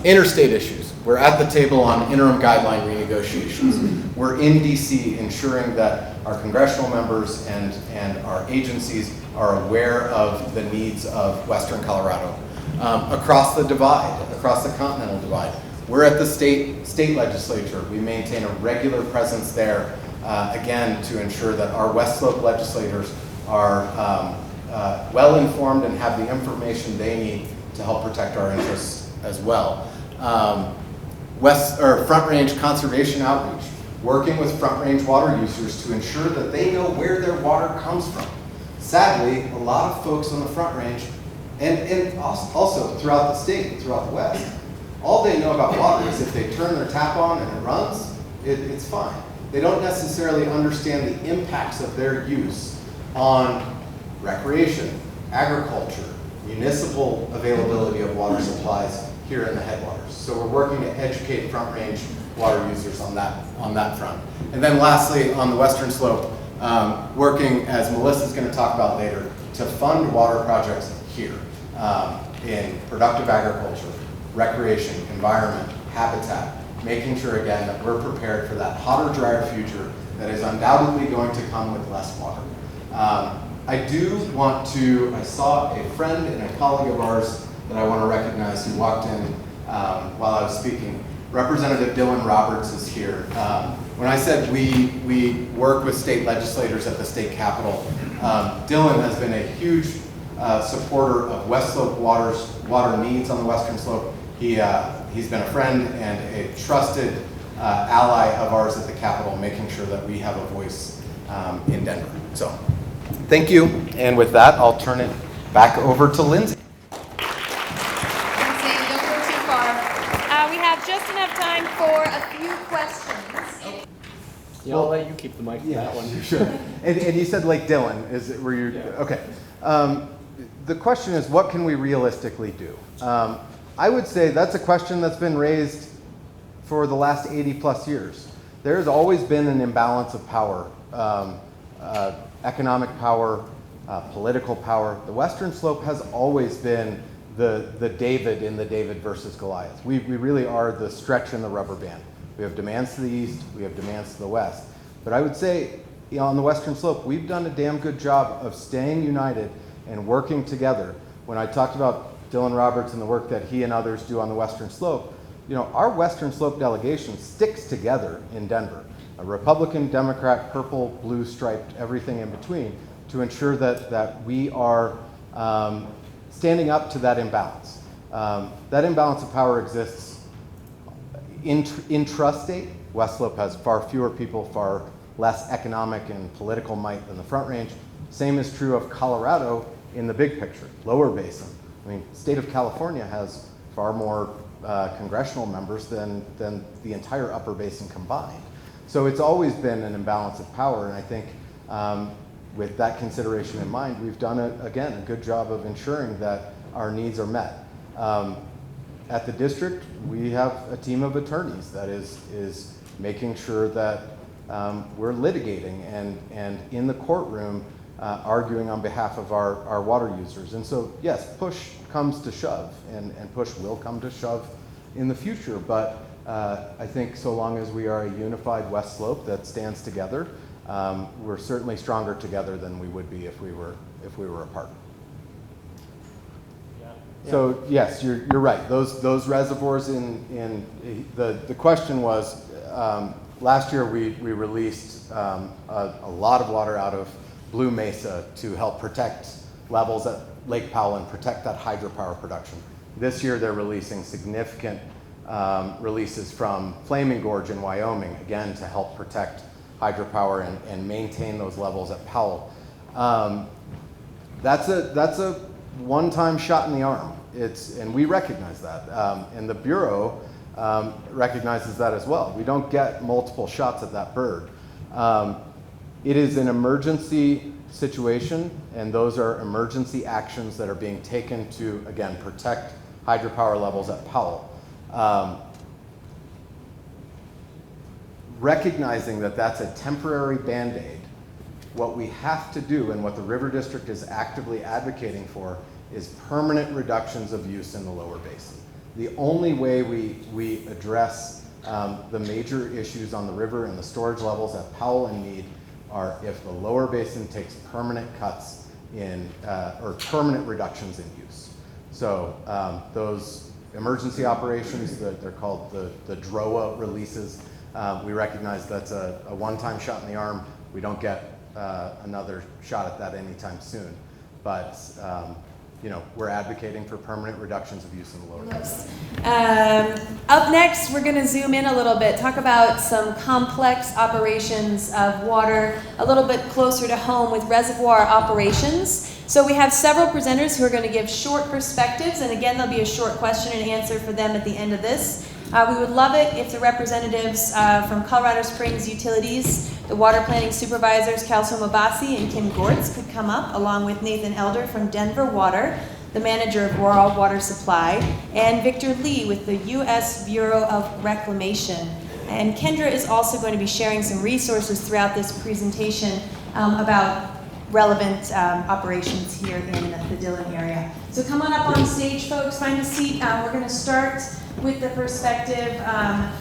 interstate issues? We're at the table on interim guideline renegotiations. We're in DC ensuring that our congressional members and our agencies are aware of the needs of Western Colorado. Across the divide, across the continental divide, we're at the state legislature. We maintain a regular presence there, again, to ensure that our West Slope legislators are well informed and have the information they need to help protect our interests as well. Front Range conservation outreach, working with Front Range water users to ensure that they know where their water comes from. Sadly, a lot of folks on the Front Range, and also throughout the state and throughout the West, all they know about water is if they turn their tap on and it runs, it's fine. They don't necessarily understand the impacts of their use on recreation, agriculture, municipal availability of water supplies here in the headwaters. So we're working to educate Front Range water users on that front. And then lastly, on the Western Slope, working, as Melissa's going to talk about later, to fund water projects here in productive agriculture, recreation, environment, habitat, making sure again that we're prepared for that hotter, drier future that is undoubtedly going to come with less water. I do want to, I saw a friend and a colleague of ours that I want to recognize who walked in while I was speaking. Representative Dylan Roberts is here. When I said we work with state legislators at the state capitol, Dylan has been a huge supporter of West Slope water needs on the Western Slope. He's been a friend and a trusted ally of ours at the Capitol, making sure that we have a voice in Denver. So, thank you. And with that, I'll turn it back over to Lindsay. Lindsay, don't go too far. We have just enough time for a few questions. Yeah, I'll let you keep the mic for that one. Sure. And you said Lake Dillon, is it where you? Yeah. Okay. The question is, what can we realistically do? I would say that's a question that's been raised for the last 80 plus years. There's always been an imbalance of power, economic power, political power. The Western Slope has always been the David in the David versus Goliath. We really are the stretch in the rubber band. We have demands to the east, we have demands to the west. But I would say, on the Western Slope, we've done a damn good job of staying united and working together. When I talked about Dylan Roberts and the work that he and others do on the Western Slope, our Western Slope delegation sticks together in Denver. A Republican, Democrat, purple, blue striped, everything in between, to ensure that we are standing up to that imbalance. That imbalance of power exists intra-state. West Slope has far fewer people, far less economic and political might than the Front Range. Same is true of Colorado in the big picture, lower basin. I mean, state of California has far more congressional members than the entire upper basin combined. So it's always been an imbalance of power, and I think with that consideration in mind, we've done, again, a good job of ensuring that our needs are met. At the district, we have a team of attorneys that is making sure that we're litigating and in the courtroom arguing on behalf of our water users. And so, yes, push comes to shove, and push will come to shove in the future. But I think so long as we are a unified West Slope that stands together, we're certainly stronger together than we would be if we were apart. So yes, you're right. Those reservoirs in the question was, last year we released a lot of water out of Blue Mesa to help protect levels at Lake Powell and protect that hydropower production. This year they're releasing significant releases from Flaming Gorge in Wyoming, again to help protect hydropower and maintain those levels at Powell. That's a one-time shot in the arm. And we recognize that, and the Bureau recognizes that as well. We don't get multiple shots at that bird. It is an emergency situation, and those are emergency actions that are being taken to, again, protect hydropower levels at Powell. Recognizing that that's a temporary Band-Aid, what we have to do and what the River District is actively advocating for is permanent reductions of use in the lower basin. The only way we address the major issues on the river and the storage levels at Powell and Meade are if the lower basin takes permanent cuts in, or permanent reductions in use. So those emergency operations, they're called the DROA releases. We recognize that's a one-time shot in the arm. We don't get another shot at that anytime soon. But we're advocating for permanent reductions of use in the lower basin. Up next, we're going to zoom in a little bit, talk about some complex operations of water, a little bit closer to home with reservoir operations. So we have several presenters who are going to give short perspectives, and again, there'll be a short question and answer for them at the end of this. We would love it if the representatives from Colorado Springs Utilities, the water planning supervisors, Kalsom Abbasi and Kim Gortz, could come up, along with Nathan Elder from Denver Water, the manager of Rural Water Supply, and Victor Lee with the U.S. Bureau of Reclamation. And Kendra is also going to be sharing some resources throughout this presentation about relevant operations here in the Dillon area. So come on up on stage, folks, find a seat. We're going to start with the perspective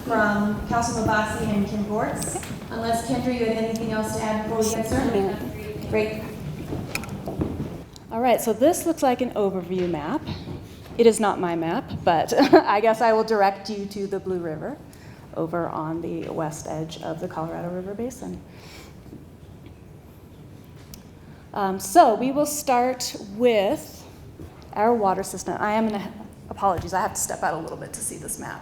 from Kalsom Abbasi and Kim Gortz. Unless, Kendra, you had anything else to add before we get started? Great. All right, so this looks like an overview map. It is not my map, but I guess I will direct you to the Blue River over on the west edge of the Colorado River Basin. So we will start with our water system. Apologies, I have to step out a little bit to see this map.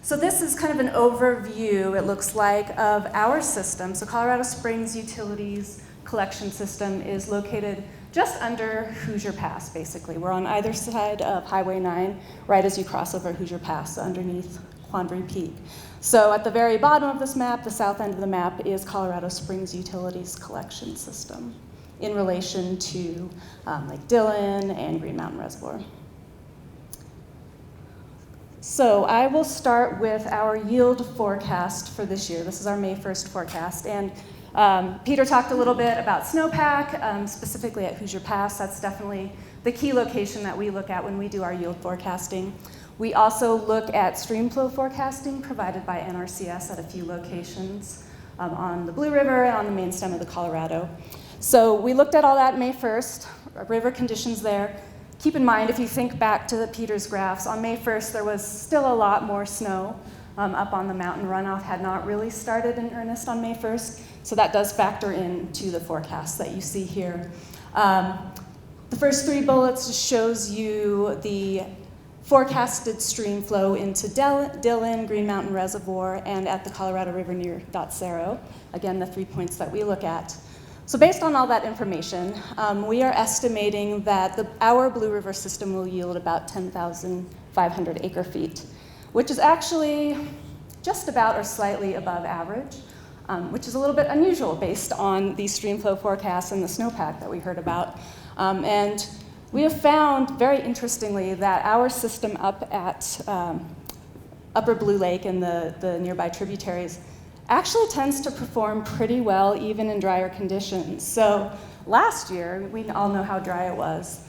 So this is kind of an overview, it looks like, of our system. So Colorado Springs Utilities collection system is located just under Hoosier Pass, basically. We're on either side of Highway 9, right as you cross over Hoosier Pass, so underneath Quandary Peak. So at the very bottom of this map, the south end of the map, is Colorado Springs Utilities Collection System in relation to Lake Dillon and Green Mountain Reservoir. So I will start with our yield forecast for this year. This is our May 1st forecast. And Peter talked a little bit about snowpack, specifically at Hoosier Pass. That's definitely the key location that we look at when we do our yield forecasting. We also look at streamflow forecasting provided by NRCS at a few locations on the Blue River and on the main stem of the Colorado. So we looked at all that May 1st, river conditions there. Keep in mind, if you think back to Peter's graphs, on May 1st there was still a lot more snow up on the mountain. Runoff had not really started in earnest on May 1st, so that does factor into the forecast that you see here. The first three bullets just shows you the forecasted stream flow into Dillon, Green Mountain Reservoir, and at the Colorado River near Dot Cerro. Again, the 3 points that we look at. So based on all that information, we are estimating that our Blue River system will yield about 10,500 acre feet, which is actually just about or slightly above average, which is a little bit unusual based on the streamflow forecasts and the snowpack that we heard about. And we have found, very interestingly, that our system up at Upper Blue Lake and the nearby tributaries actually tends to perform pretty well even in drier conditions. So last year, we all know how dry it was.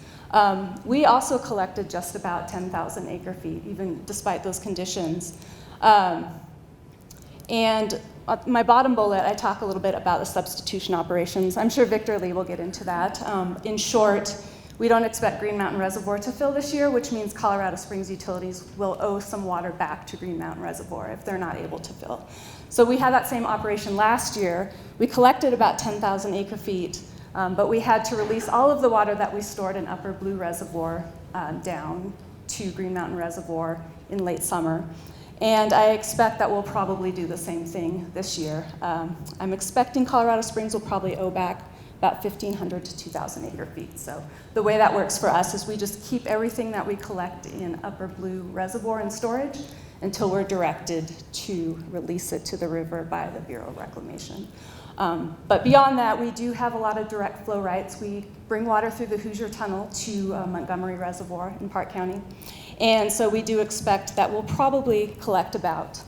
We also collected just about 10,000 acre feet, even despite those conditions. And my bottom bullet, I talk a little bit about the substitution operations. I'm sure Victor Lee will get into that. In short, we don't expect Green Mountain Reservoir to fill this year, which means Colorado Springs Utilities will owe some water back to Green Mountain Reservoir if they're not able to fill. So we had that same operation last year. We collected about 10,000 acre feet, but we had to release all of the water that we stored in Upper Blue Reservoir down to Green Mountain Reservoir in late summer. And I expect that we'll probably do the same thing this year. I'm expecting Colorado Springs will probably owe back about 1,500 to 2,000 acre feet. So the way that works for us is we just keep everything that we collect in Upper Blue Reservoir in storage until we're directed to release it to the river by the Bureau of Reclamation. But beyond that, we do have a lot of direct flow rights. We bring water through the Hoosier Tunnel to Montgomery Reservoir in Park County. And so we do expect that we'll probably collect about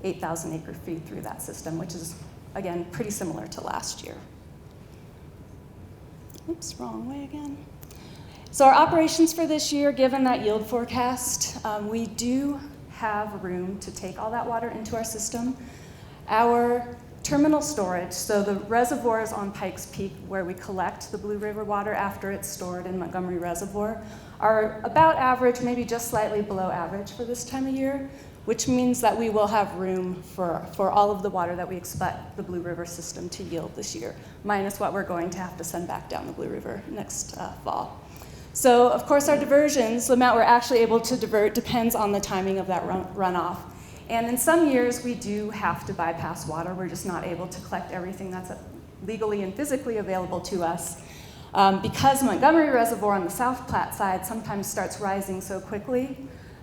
8,000 acre feet through that system, which is, again, pretty similar to last year. Oops, wrong way again. So our operations for this year, given that yield forecast, we do have room to take all that water into our system. Our terminal storage, so the reservoirs on Pikes Peak where we collect the Blue River water after it's stored in Montgomery Reservoir, are about average, maybe just slightly below average for this time of year, which means that we will have room for all of the water that we expect the Blue River system to yield this year, minus what we're going to have to send back down the Blue River next fall. So, of course, our diversions, the amount we're actually able to divert depends on the timing of that runoff. And in some years, we do have to bypass water. We're just not able to collect everything that's legally and physically available to us. Because Montgomery Reservoir on the South Platte side sometimes starts rising so quickly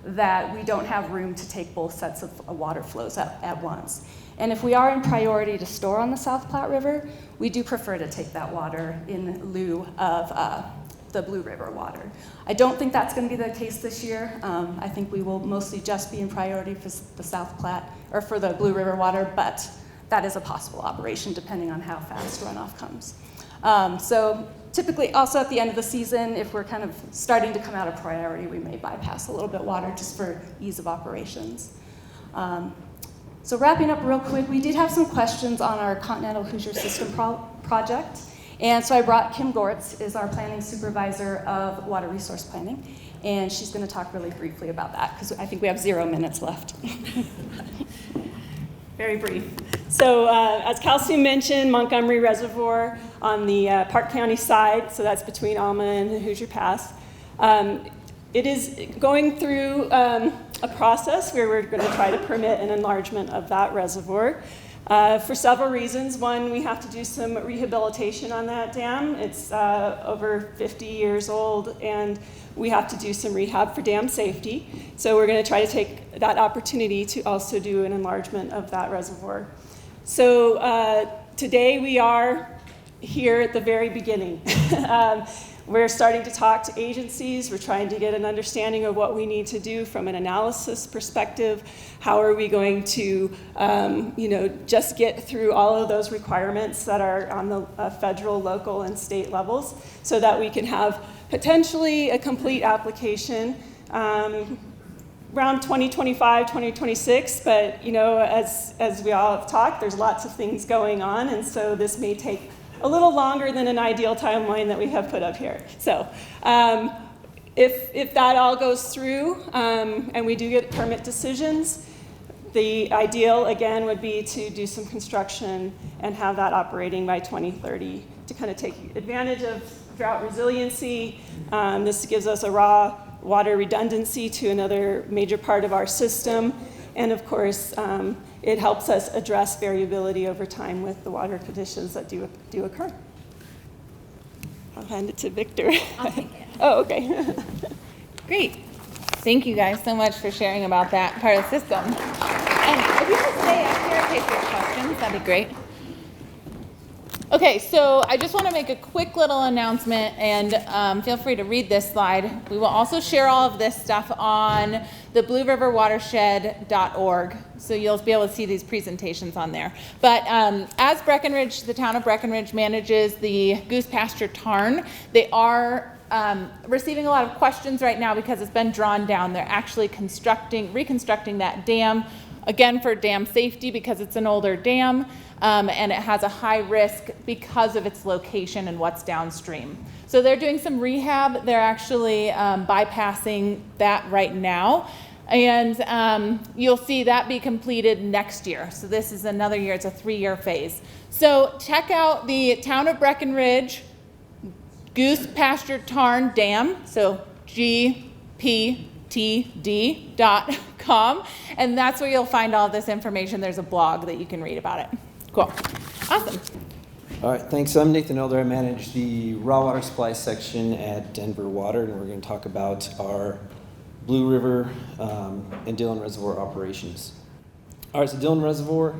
that we don't have room to take both sets of water flows at once. And if we are in priority to store on the South Platte River, we do prefer to take that water in lieu of the Blue River water. I don't think that's going to be the case this year. I think we will mostly just be in priority for the South Platte, or for the Blue River water, but that is a possible operation depending on how fast runoff comes. So typically, also at the end of the season, if we're kind of starting to come out of priority, we may bypass a little bit water just for ease of operations. So wrapping up real quick, we did have some questions on our Continental Hoosier System project. And so I brought Kim Gortz, is our planning supervisor of water resource planning, and she's going to talk really briefly about that because I think we have 0 minutes left. Very brief. So as Kelsey mentioned, Montgomery Reservoir on the Park County side, so that's between Alma and the Hoosier Pass. It is going through a process where we're going to try to permit an enlargement of that reservoir. for several reasons. One, we have to do some rehabilitation on that dam. It's over 50 years old, and we have to do some rehab for dam safety. So we're going to try to take that opportunity to also do an enlargement of that reservoir. So today we are here at the very beginning. We're starting to talk to agencies. We're trying to get an understanding of what we need to do from an analysis perspective. How are we going to, just get through all of those requirements that are on the federal, local, and state levels, so that we can have potentially a complete application around 2025, 2026. But as we all have talked, there's lots of things going on, and so this may take a little longer than an ideal timeline that we have put up here. So if that all goes through and we do get permit decisions, the ideal, again, would be to do some construction and have that operating by 2030 to kind of take advantage of drought resiliency. This gives us a raw water redundancy to another major part of our system. And of course, it helps us address variability over time with the water conditions that do occur. I'll hand it to Victor. I'll take it. Oh, okay. Great. Thank you guys so much for sharing about that part of the system. And if you could stay up here in case there's questions, that'd be great. Okay, so I just want to make a quick little announcement, and feel free to read this slide. We will also share all of this stuff on the blueriverwatershed.org, so you'll be able to see these presentations on there. But as Breckenridge, the town of Breckenridge manages the goose pasture tarn, they are receiving a lot of questions right now because it's been drawn down. They're actually reconstructing that dam, again for dam safety because it's an older dam. And it has a high risk because of its location and what's downstream. So they're doing some rehab. They're actually bypassing that right now. And you'll see that be completed next year. So this is another year. It's a 3-year phase. So check out the Town of Breckenridge Goose Pasture Tarn Dam. So GPTD.com. And that's where you'll find all this information. There's a blog that you can read about it. Cool. Awesome. All right, thanks. I'm Nathan Elder. I manage the raw water supply section at Denver Water, and we're going to talk about our Blue River and Dillon Reservoir operations. All right, so Dillon Reservoir,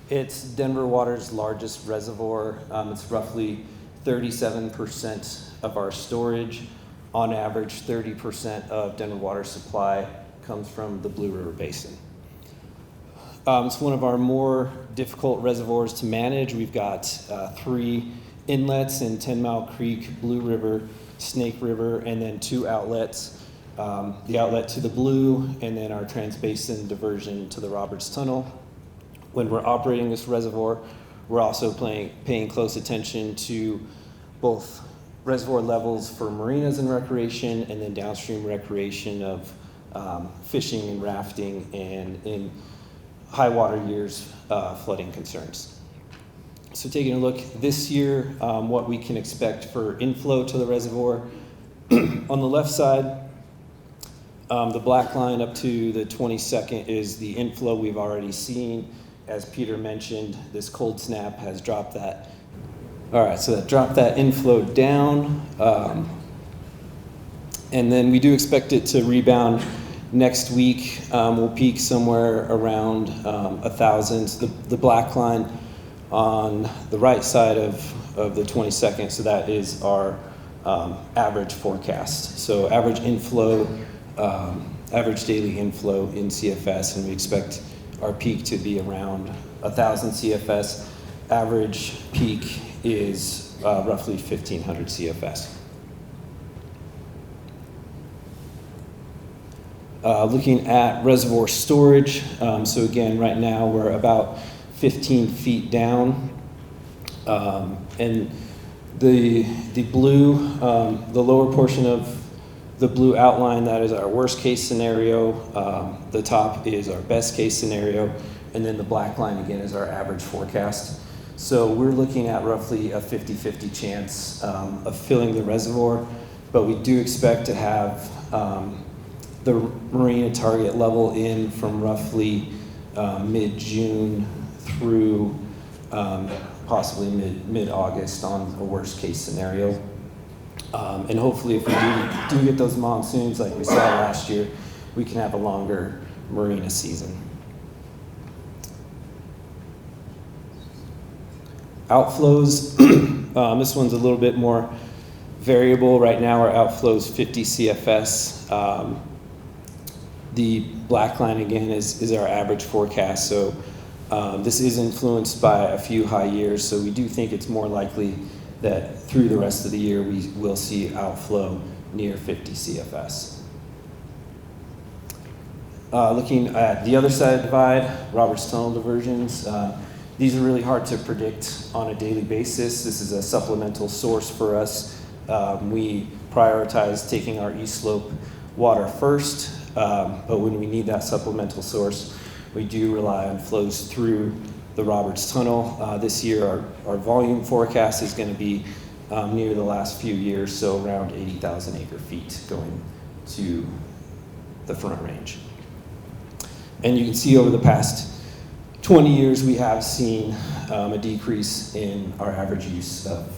it's Denver Water's largest reservoir. It's roughly 37% of our storage. On average, 30% of Denver Water supply comes from the Blue River Basin. It's one of our more difficult reservoirs to manage. We've got 3 inlets in 10 Mile Creek, Blue River, Snake River, and then 2 outlets. The outlet to the Blue, and then our transbasin diversion to the Roberts Tunnel. When we're operating this reservoir, we're also paying close attention to both reservoir levels for marinas and recreation, and then downstream recreation of fishing and rafting, and in high water years, flooding concerns. So taking a look this year, what we can expect for inflow to the reservoir. On the left side, the black line up to the 22nd is the inflow we've already seen. As Peter mentioned, this cold snap has dropped that. All right, so that dropped that inflow down. And then we do expect it to rebound next week. We'll peak somewhere around 1,000. The black line on the right side of the 22nd, so that is our average forecast. So average inflow, average daily inflow in CFS, and we expect our peak to be around 1,000 CFS. Average peak is roughly 1,500 CFS. Looking at reservoir storage, so again, right now we're about 15 feet down, and the blue, the lower portion of the blue outline, that is our worst case scenario. The top is our best case scenario, and then the black line again is our average forecast. So we're looking at roughly a 50-50 chance of filling the reservoir, but we do expect to have the marina target level in from roughly mid-June through possibly mid-August on a worst-case scenario. And hopefully if we do get those monsoons like we saw last year, we can have a longer marina season. Outflows, this one's a little bit more variable. Right now our outflow is 50 CFS. The black line again is our average forecast. So this is influenced by a few high years. So we do think it's more likely that through the rest of the year we will see outflow near 50 CFS. Looking at the other side of the divide, Roberts Tunnel Diversions. These are really hard to predict on a daily basis. This is a supplemental source for us. We prioritize taking our east slope water first, but when we need that supplemental source, we do rely on flows through the Roberts Tunnel. This year, our volume forecast is going to be near the last few years, so around 80,000 acre feet going to the Front Range. And you can see over the past 20 years, we have seen a decrease in our average use of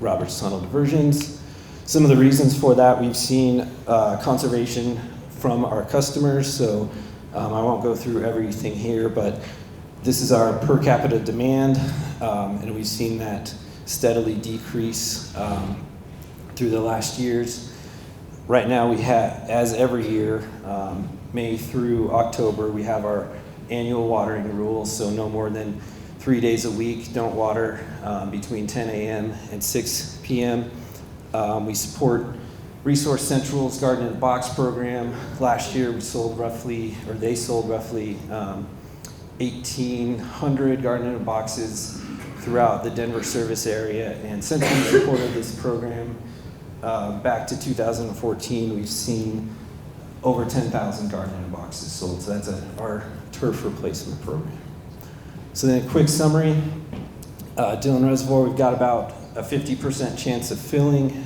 Roberts Tunnel diversions. Some of the reasons for that, we've seen conservation from our customers, so I won't go through everything here, but this is our per capita demand, and we've seen that steadily decrease through the last years. Right now we have, as every year, May through October, we have our annual watering rules, so no more than 3 days a week. Don't water between 10 a.m. and 6 p.m. We support Resource Central's Garden in a Box program. Last year we sold roughly, or they sold roughly 1,800 Garden in a Boxes throughout the Denver service area. And since we supported this program back to 2014, we've seen over 10,000 Garden in a Boxes sold. So that's our turf replacement program. So then a quick summary. Dillon Reservoir, we've got about a 50% chance of filling.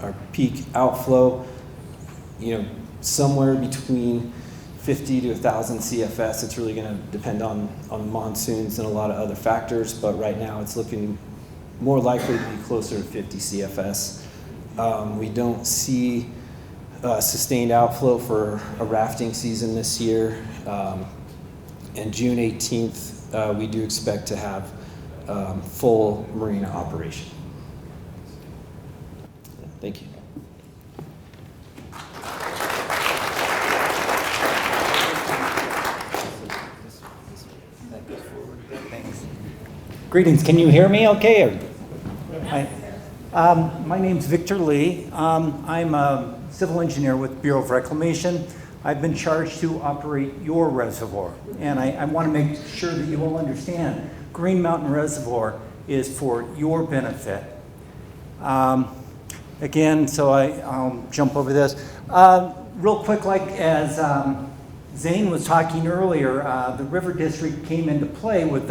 Our peak outflow, somewhere between 50 to 1,000 CFS. It's really going to depend on monsoons and a lot of other factors, but right now it's looking more likely to be closer to 50 CFS. We don't see sustained outflow for a rafting season this year. And June 18th, we do expect to have full marina operation. Thank you. Greetings, can you hear me okay? My name's Victor Lee. I'm a civil engineer with Bureau of Reclamation. I've been charged to operate your reservoir, and I want to make sure that you all understand Green Mountain Reservoir is for your benefit. Again, so I'll jump over this. Real quick, like as Zane was talking earlier, the River District came into play with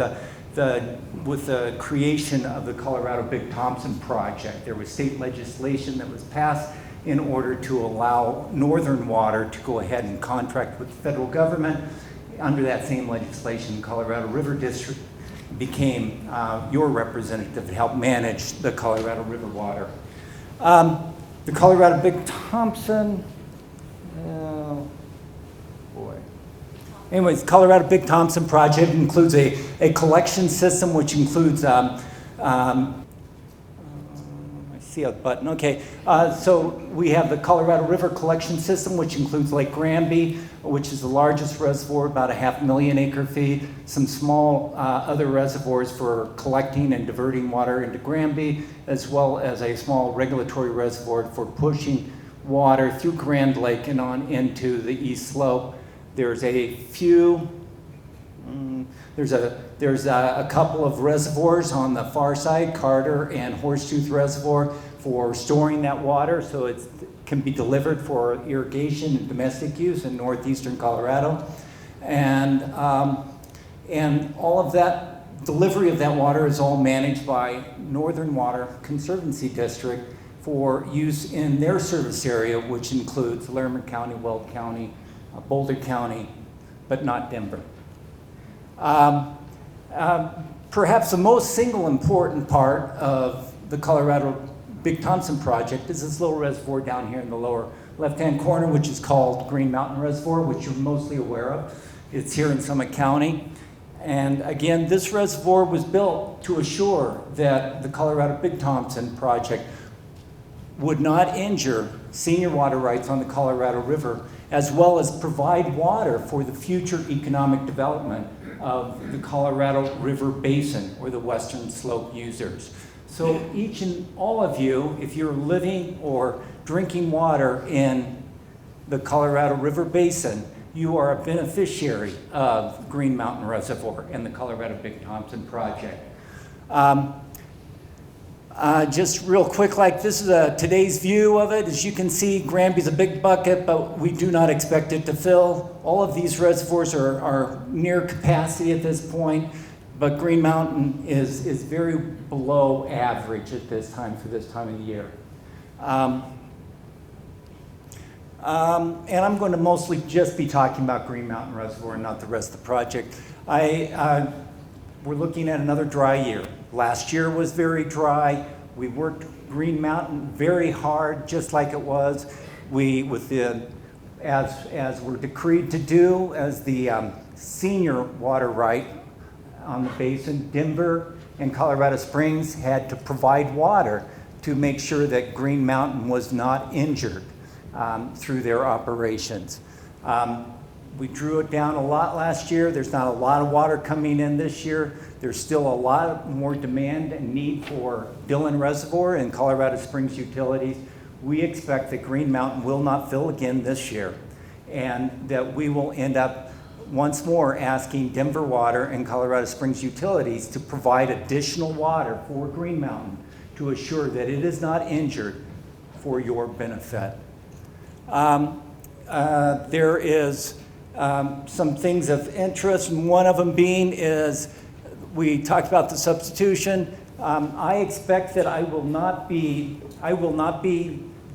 the creation of the Colorado Big Thompson project. There was state legislation that was passed in order to allow Northern Water to go ahead and contract with the federal government. Under that same legislation, Colorado River District became your representative to help manage the Colorado River water. The Colorado Big Thompson, anyways, Colorado Big Thompson project includes a collection system which includes, I see a button, okay. So we have the Colorado River collection system, which includes Lake Granby, which is the largest reservoir, about 500,000 acre feet, some small other reservoirs for collecting and diverting water into Granby, as well as a small regulatory reservoir for pushing water through Grand Lake and on into the east slope. There's a few, there's a couple of reservoirs on the far side, Carter and Horsetooth Reservoir, for storing that water so it can be delivered for irrigation and domestic use in northeastern Colorado. And all of that delivery of that water is all managed by Northern Water Conservancy District for use in their service area, which includes Larimer County, Weld County, Boulder County, but not Denver. Perhaps the most single important part of the Colorado Big Thompson project is this little reservoir down here in the lower left-hand corner, which is called Green Mountain Reservoir, which you're mostly aware of. It's here in Summit County. And again, this reservoir was built to assure that the Colorado Big Thompson project would not injure senior water rights on the Colorado River, as well as provide water for the future economic development of the Colorado River Basin or the Western Slope users. So each and all of you, if you're living or drinking water in the Colorado River Basin, you are a beneficiary of Green Mountain Reservoir and the Colorado Big Thompson project. Just real quick, like this is today's view of it. As you can see, Granby's a big bucket, but we do not expect it to fill. All of these reservoirs are near capacity at this point, but Green Mountain is very below average at this time for this time of the year. And I'm going to mostly just be talking about Green Mountain Reservoir and not the rest of the project. We're looking at another dry year. Last year was very dry. We worked Green Mountain very hard, just like it was. As we're decreed to do as the senior water right on the basin, Denver and Colorado Springs had to provide water to make sure that Green Mountain was not injured through their operations. We drew it down a lot last year. There's not a lot of water coming in this year. There's still a lot more demand and need for Dillon Reservoir and Colorado Springs utilities. We expect that Green Mountain will not fill again this year, and that we will end up once more asking Denver Water and Colorado Springs utilities to provide additional water for Green Mountain to assure that it is not injured for your benefit. There is some things of interest, and one of them being is we talked about the substitution. I expect that I will not be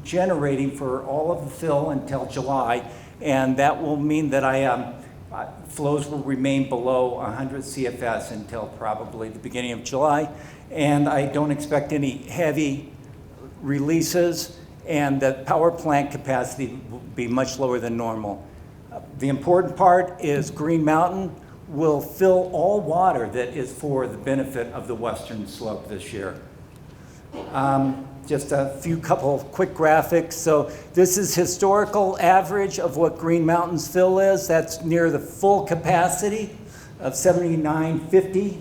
generating for all of the fill until July, and that will mean that flows will remain below 100 CFS until probably the beginning of July, and I don't expect any heavy releases, and the power plant capacity will be much lower than normal. The important part is Green Mountain will fill all water that is for the benefit of the Western Slope this year. Just a couple of quick graphics. So this is historical average of what Green Mountain's fill is. That's near the full capacity of 7950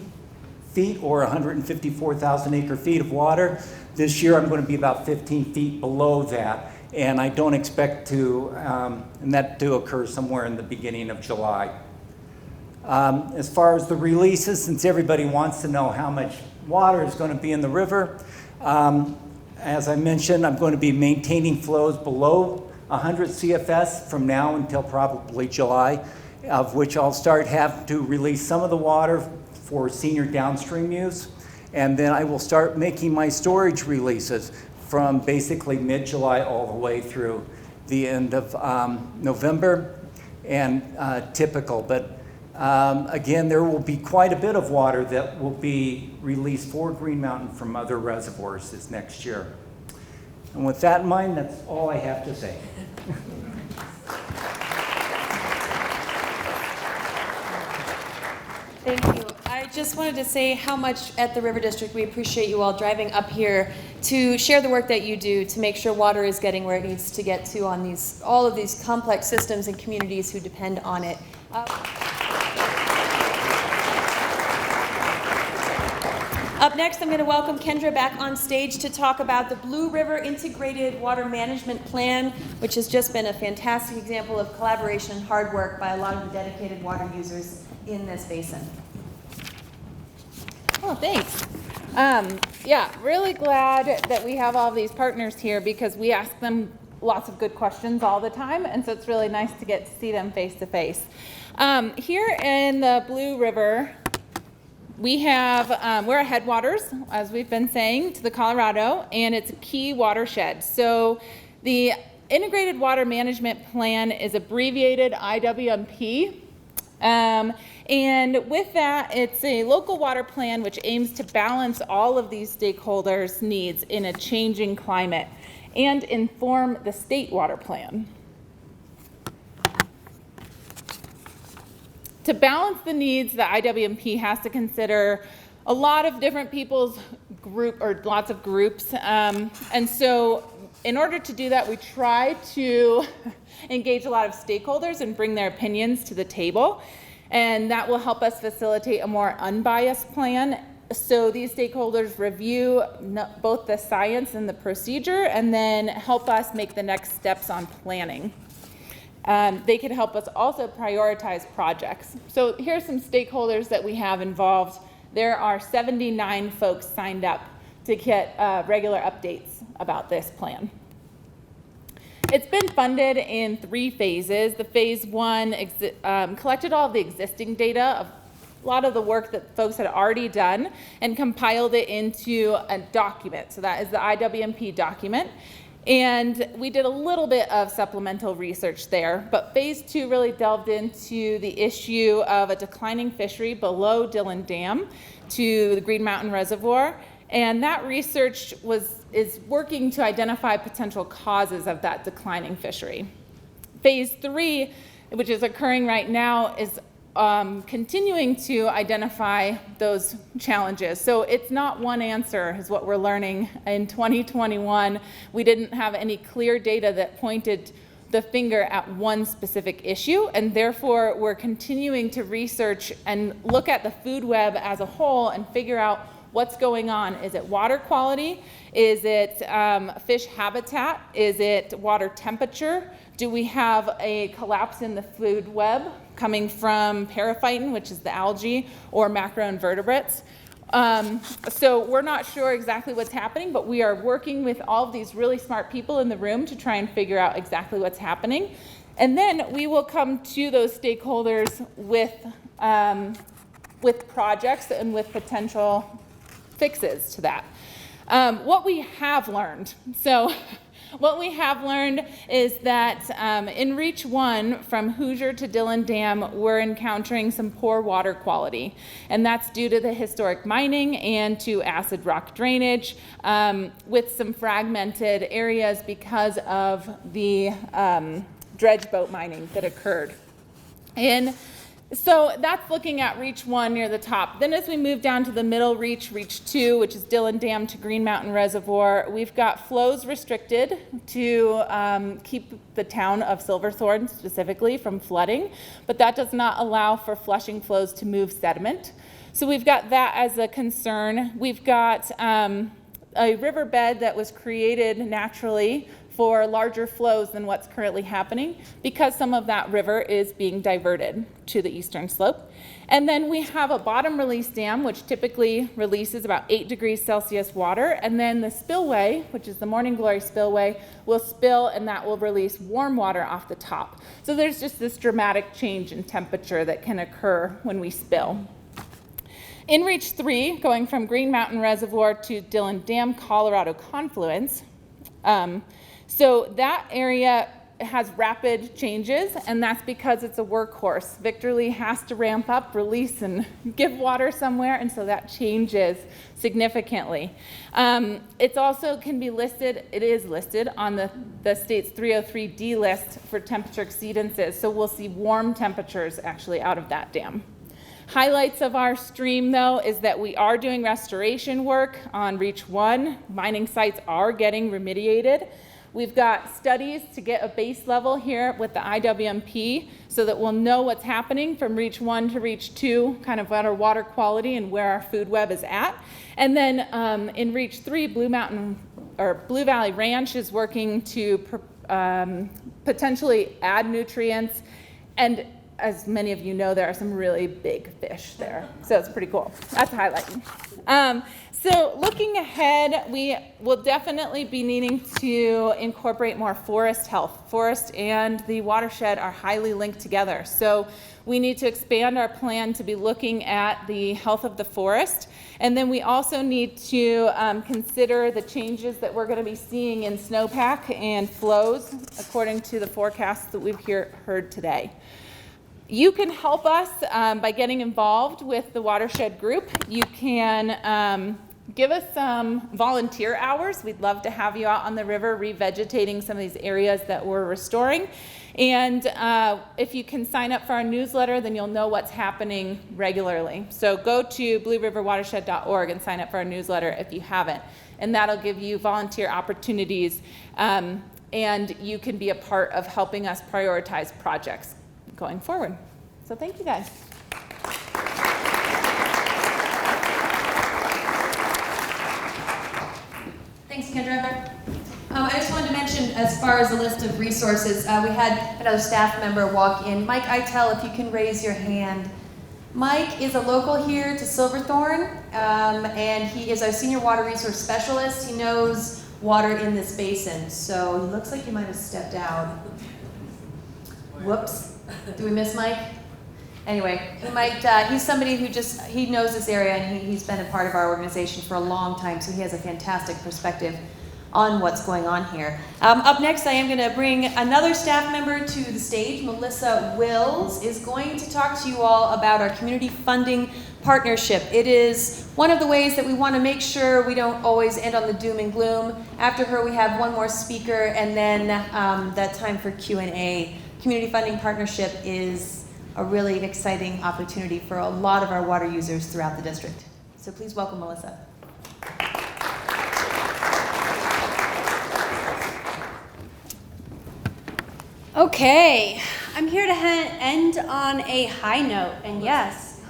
feet or 154,000 acre feet of water. This year I'm going to be about 15 feet below that, and I don't expect that to occur somewhere in the beginning of July. As far as the releases, since everybody wants to know how much water is going to be in the river, as I mentioned, I'm going to be maintaining flows below 100 CFS from now until probably July, of which I'll start having to release some of the water for senior downstream use. And then I will start making my storage releases from basically mid-July all the way through the end of November, and typical. But again, there will be quite a bit of water that will be released for Green Mountain from other reservoirs this next year. And with that in mind, that's all I have to say. Thank you. I just wanted to say how much at the River District we appreciate you all driving up here to share the work that you do to make sure water is getting where it needs to get to on all of these complex systems and communities who depend on it. Up next, I'm going to welcome Kendra back on stage to talk about the Blue River Integrated Water Management Plan, which has just been a fantastic example of collaboration and hard work by a lot of the dedicated water users in this basin. Oh, thanks. Yeah, really glad that we have all these partners here because we ask them lots of good questions all the time, and so it's really nice to get to see them face to face. Here in the Blue River, we have, we're at headwaters, as we've been saying, to the Colorado, and it's a key watershed. So the Integrated Water Management Plan is abbreviated IWMP. And with that, it's a local water plan which aims to balance all of these stakeholders' needs in a changing climate and inform the state water plan. To balance the needs, the IWMP has to consider a lot of different people's lots of groups. And so in order to do that, we try to engage a lot of stakeholders and bring their opinions to the table. And that will help us facilitate a more unbiased plan. So these stakeholders review both the science and the procedure and then help us make the next steps on planning. They can help us also prioritize projects. So here's some stakeholders that we have involved. There are 79 folks signed up to get regular updates about this plan. It's been funded in 3 phases. The phase 1 collected all of the existing data of a lot of the work that folks had already done and compiled it into a document. So that is the IWMP document. And we did a little bit of supplemental research there, but phase 2 really delved into the issue of a declining fishery below Dillon Dam to the Green Mountain Reservoir. And that research is working to identify potential causes of that declining fishery. Phase 3, which is occurring right now, is continuing to identify those challenges. So it's not one answer is what we're learning. In 2021, we didn't have any clear data that pointed the finger at one specific issue, and therefore we're continuing to research and look at the food web as a whole and figure out what's going on. Is it water quality? Is it fish habitat? Is it water temperature? Do we have a collapse in the food web coming from periphyton, which is the algae, or macroinvertebrates? So we're not sure exactly what's happening, but we are working with all of these really smart people in the room to try and figure out exactly what's happening. And then we will come to those stakeholders with projects and with potential fixes to that. What we have learned. What we have learned is that in Reach 1, from Hoosier to Dillon Dam, we're encountering some poor water quality. And that's due to the historic mining and to acid rock drainage with some fragmented areas because of the dredge boat mining that occurred. And so that's looking at Reach 1 near the top. Then as we move down to the middle reach, Reach 2, which is Dillon Dam to Green Mountain Reservoir, we've got flows restricted to keep the town of Silverthorne specifically from flooding, but that does not allow for flushing flows to move sediment. So we've got that as a concern. We've got a riverbed that was created naturally for larger flows than what's currently happening because some of that river is being diverted to the eastern slope. And then we have a bottom release dam, which typically releases about 8 degrees Celsius water. And then the spillway, which is the Morning Glory spillway, will spill and that will release warm water off the top. So there's just this dramatic change in temperature that can occur when we spill. In Reach 3, going from Green Mountain Reservoir to Dillon Dam, Colorado confluence, so that area has rapid changes, and that's because it's a workhorse. Victor Lee has to ramp up, release, and give water somewhere, and so that changes significantly. It's also can be listed, it is listed on the state's 303D list for temperature exceedances, so we'll see warm temperatures actually out of that dam. Highlights of our stream, though, is that we are doing restoration work on Reach 1. Mining sites are getting remediated. We've got studies to get a base level here with the IWMP so that we'll know what's happening from Reach 1 to Reach 2, kind of what our water quality and where our food web is at. And then in Reach 3, Blue Valley Ranch is working to potentially add nutrients. And as many of you know, there are some really big fish there. So it's pretty cool. That's highlighting. So looking ahead, we will definitely be needing to incorporate more forest health. Forest and the watershed are highly linked together. So we need to expand our plan to be looking at the health of the forest. And then we also need to consider the changes that we're going to be seeing in snowpack and flows according to the forecasts that we've heard today. You can help us by getting involved with the watershed group. You can give us some volunteer hours. We'd love to have you out on the river revegetating some of these areas that we're restoring. And if you can sign up for our newsletter, then you'll know what's happening regularly. So go to blueriverwatershed.org and sign up for our newsletter if you haven't. And that'll give you volunteer opportunities, and you can be a part of helping us prioritize projects going forward. So thank you guys. Thanks, Kendra. I just wanted to mention, as far as a list of resources, we had another staff member walk in. Mike Eitel, if you can raise your hand. Mike is a local here to Silverthorne, and he is our senior water resource specialist. He knows water in this basin, so he looks like he might have stepped out. Whoops. Do we miss Mike? Anyway, he's somebody who he knows this area, and he's been a part of our organization for a long time, so he has a fantastic perspective on what's going on here. Up next, I am going to bring another staff member to the stage. Melissa Wills is going to talk to you all about our community funding partnership. It is one of the ways that we want to make sure we don't always end on the doom and gloom. After her, we have one more speaker, and then that time for Q&A. Community funding partnership is a really exciting opportunity for a lot of our water users throughout the district. So please welcome Melissa. Okay, I'm here to end on a high note, and yes,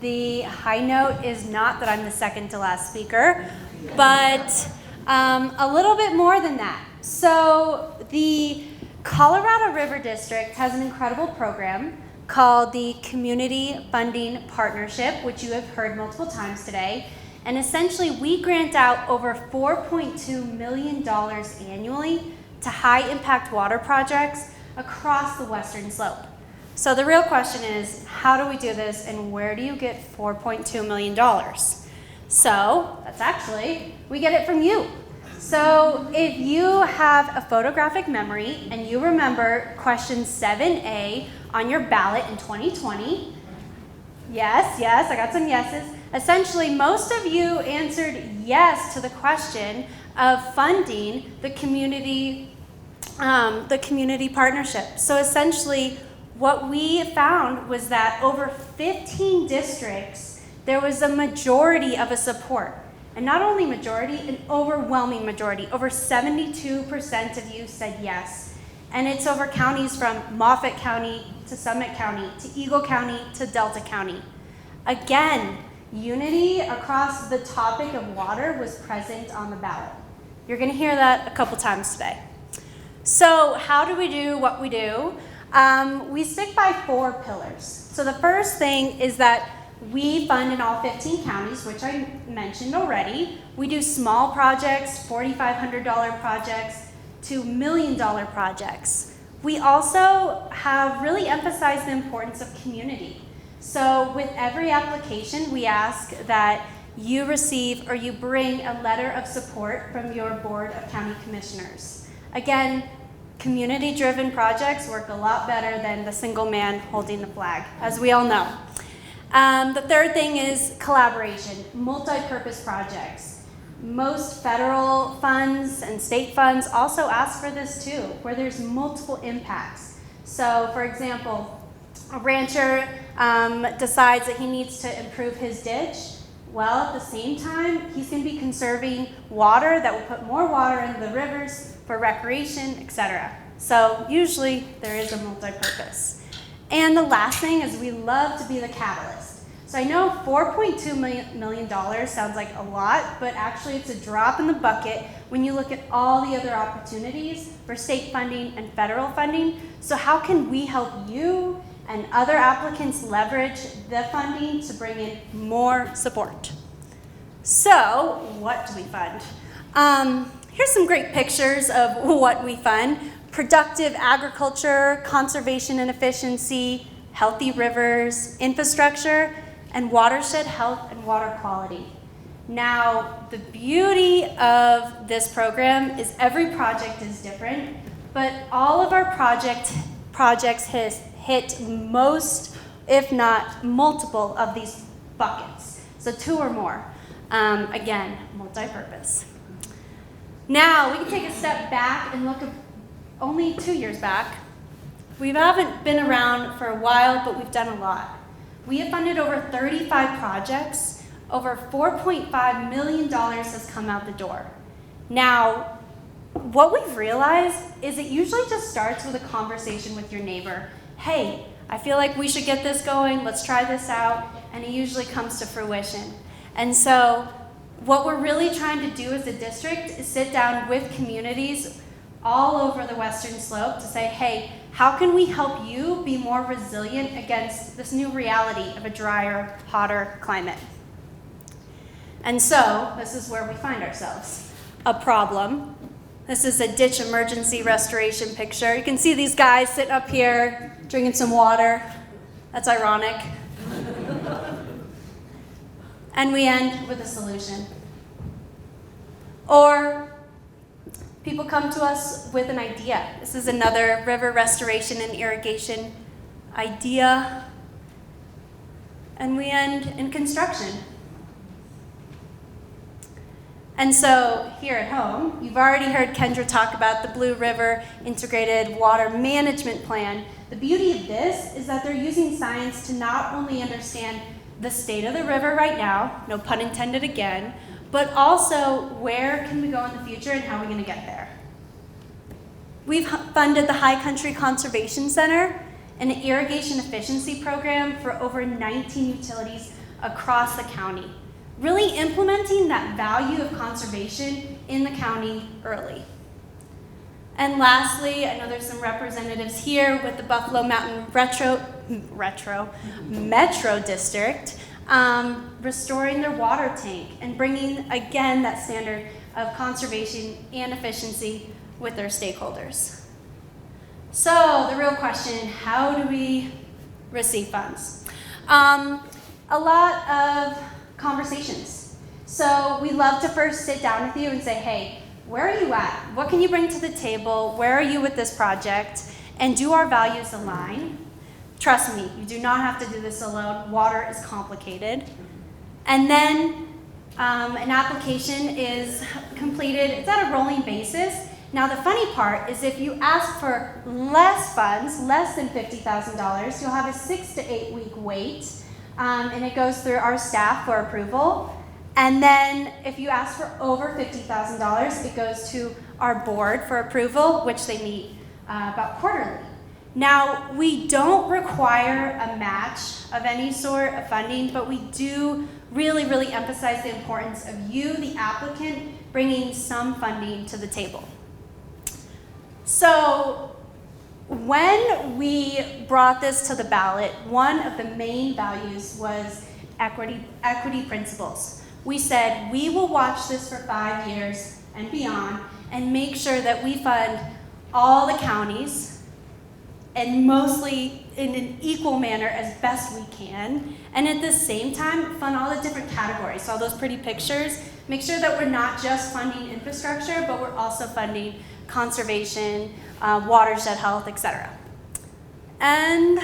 the high note is not that I'm the second to last speaker, but a little bit more than that. So the Colorado River District has an incredible program called the Community Funding Partnership, which you have heard multiple times today, and essentially we grant out over $4.2 million annually to high impact water projects across the Western Slope. So the real question is, how do we do this, and where do you get $4.2 million? So that's actually, we get it from you. So if you have a photographic memory and you remember question 7A on your ballot in 2020, yes, I got some yeses. Essentially, most of you answered yes to the question of funding the community partnership. So essentially, what we found was that over 15 districts, there was a majority of a support. And not only majority, an overwhelming majority. Over 72% of you said yes. And it's over counties from Moffat County to Summit County to Eagle County to Delta County. Again, unity across the topic of water was present on the ballot. You're going to hear that a couple times today. So how do we do what we do? We stick by 4 pillars. So the first thing is that we fund in all 15 counties, which I mentioned already. We do small projects, $4,500 projects to $1 million projects. We also have really emphasized the importance of community. So with every application, we ask that you receive or you bring a letter of support from your Board of County Commissioners. Again, community-driven projects work a lot better than the single man holding the flag, as we all know. The third thing is collaboration, multi-purpose projects. Most federal funds and state funds also ask for this too, where there's multiple impacts. So for example, a rancher decides that he needs to improve his ditch. Well, at the same time, he's going to be conserving water that will put more water into the rivers for recreation, etc. So usually there is a multi-purpose. And the last thing is we love to be the catalyst. So I know $4.2 million sounds like a lot, but actually it's a drop in the bucket when you look at all the other opportunities for state funding and federal funding. So how can we help you and other applicants leverage the funding to bring in more support? So what do we fund? Here's some great pictures of what we fund. Productive agriculture, conservation and efficiency, healthy rivers, infrastructure, and watershed health and water quality. Now, the beauty of this program is every project is different, but all of our projects hit most, if not multiple, of these buckets. So 2 or more. Again, multi-purpose. Now, we can take a step back and look at only 2 years back. We haven't been around for a while, but we've done a lot. We have funded over 35 projects. Over $4.5 million has come out the door. Now, what we've realized is it usually just starts with a conversation with your neighbor. Hey, I feel like we should get this going, let's try this out, and it usually comes to fruition. And so what we're really trying to do as a district is sit down with communities all over the Western Slope to say, hey, how can we help you be more resilient against this new reality of a drier, hotter climate? And so this is where we find ourselves. A problem. This is a ditch emergency restoration picture. You can see these guys sitting up here drinking some water. That's ironic. And we end with a solution. Or people come to us with an idea. This is another river restoration and irrigation idea. And we end in construction. And so here at home, you've already heard Kendra talk about the Blue River Integrated Water Management Plan. The beauty of this is that they're using science to not only understand the state of the river right now, no pun intended again, but also where can we go in the future and how are we going to get there. We've funded the High Country Conservation Center, an irrigation efficiency program for over 19 utilities across the county, really implementing that value of conservation in the county early. And lastly, I know there's some representatives here with the Buffalo Mountain Metro District, restoring their water tank and bringing, again, that standard of conservation and efficiency with their stakeholders. So the real question, how do we receive funds? A lot of conversations. So we love to first sit down with you and say, hey, where are you at? What can you bring to the table? Where are you with this project? And do our values align? Trust me, you do not have to do this alone. Water is complicated. And then an application is completed. It's at a rolling basis. Now the funny part is if you ask for less funds, less than $50,000, you'll have a 6 to 8 week wait. And it goes through our staff for approval. And then if you ask for over $50,000, it goes to our board for approval, which they meet about quarterly. Now, we don't require a match of any sort of funding, but we do really, really emphasize the importance of you, the applicant, bringing some funding to the table. So when we brought this to the ballot, one of the main values was equity principles. We said we will watch this for 5 years and beyond and make sure that we fund all the counties and mostly in an equal manner as best we can. And at the same time, fund all the different categories. So all those pretty pictures, make sure that we're not just funding infrastructure, but we're also funding conservation, watershed health, etc. And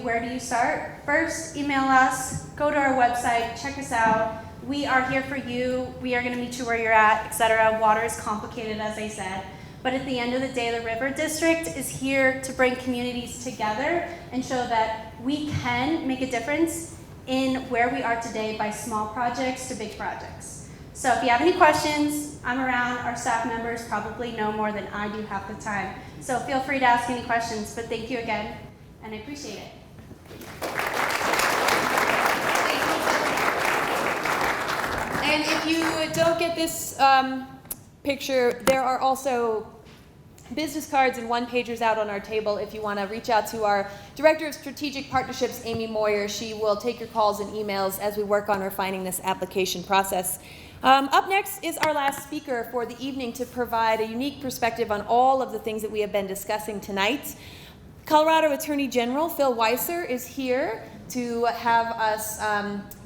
where do you start? First, email us, go to our website, check us out. We are here for you. We are going to meet you where you're at, etc. Water is complicated, as I said. But at the end of the day, the River District is here to bring communities together and show that we can make a difference in where we are today by small projects to big projects. So if you have any questions, I'm around. Our staff members probably know more than I do half the time. So feel free to ask any questions, but thank you again, and I appreciate it. And if you don't get this picture, there are also business cards and one-pagers out on our table if you want to reach out to our Director of Strategic Partnerships, Amy Moyer. She will take your calls and emails as we work on refining this application process. Up next is our last speaker for the evening to provide a unique perspective on all of the things that we have been discussing tonight. Colorado Attorney General Phil Weisser is here to have us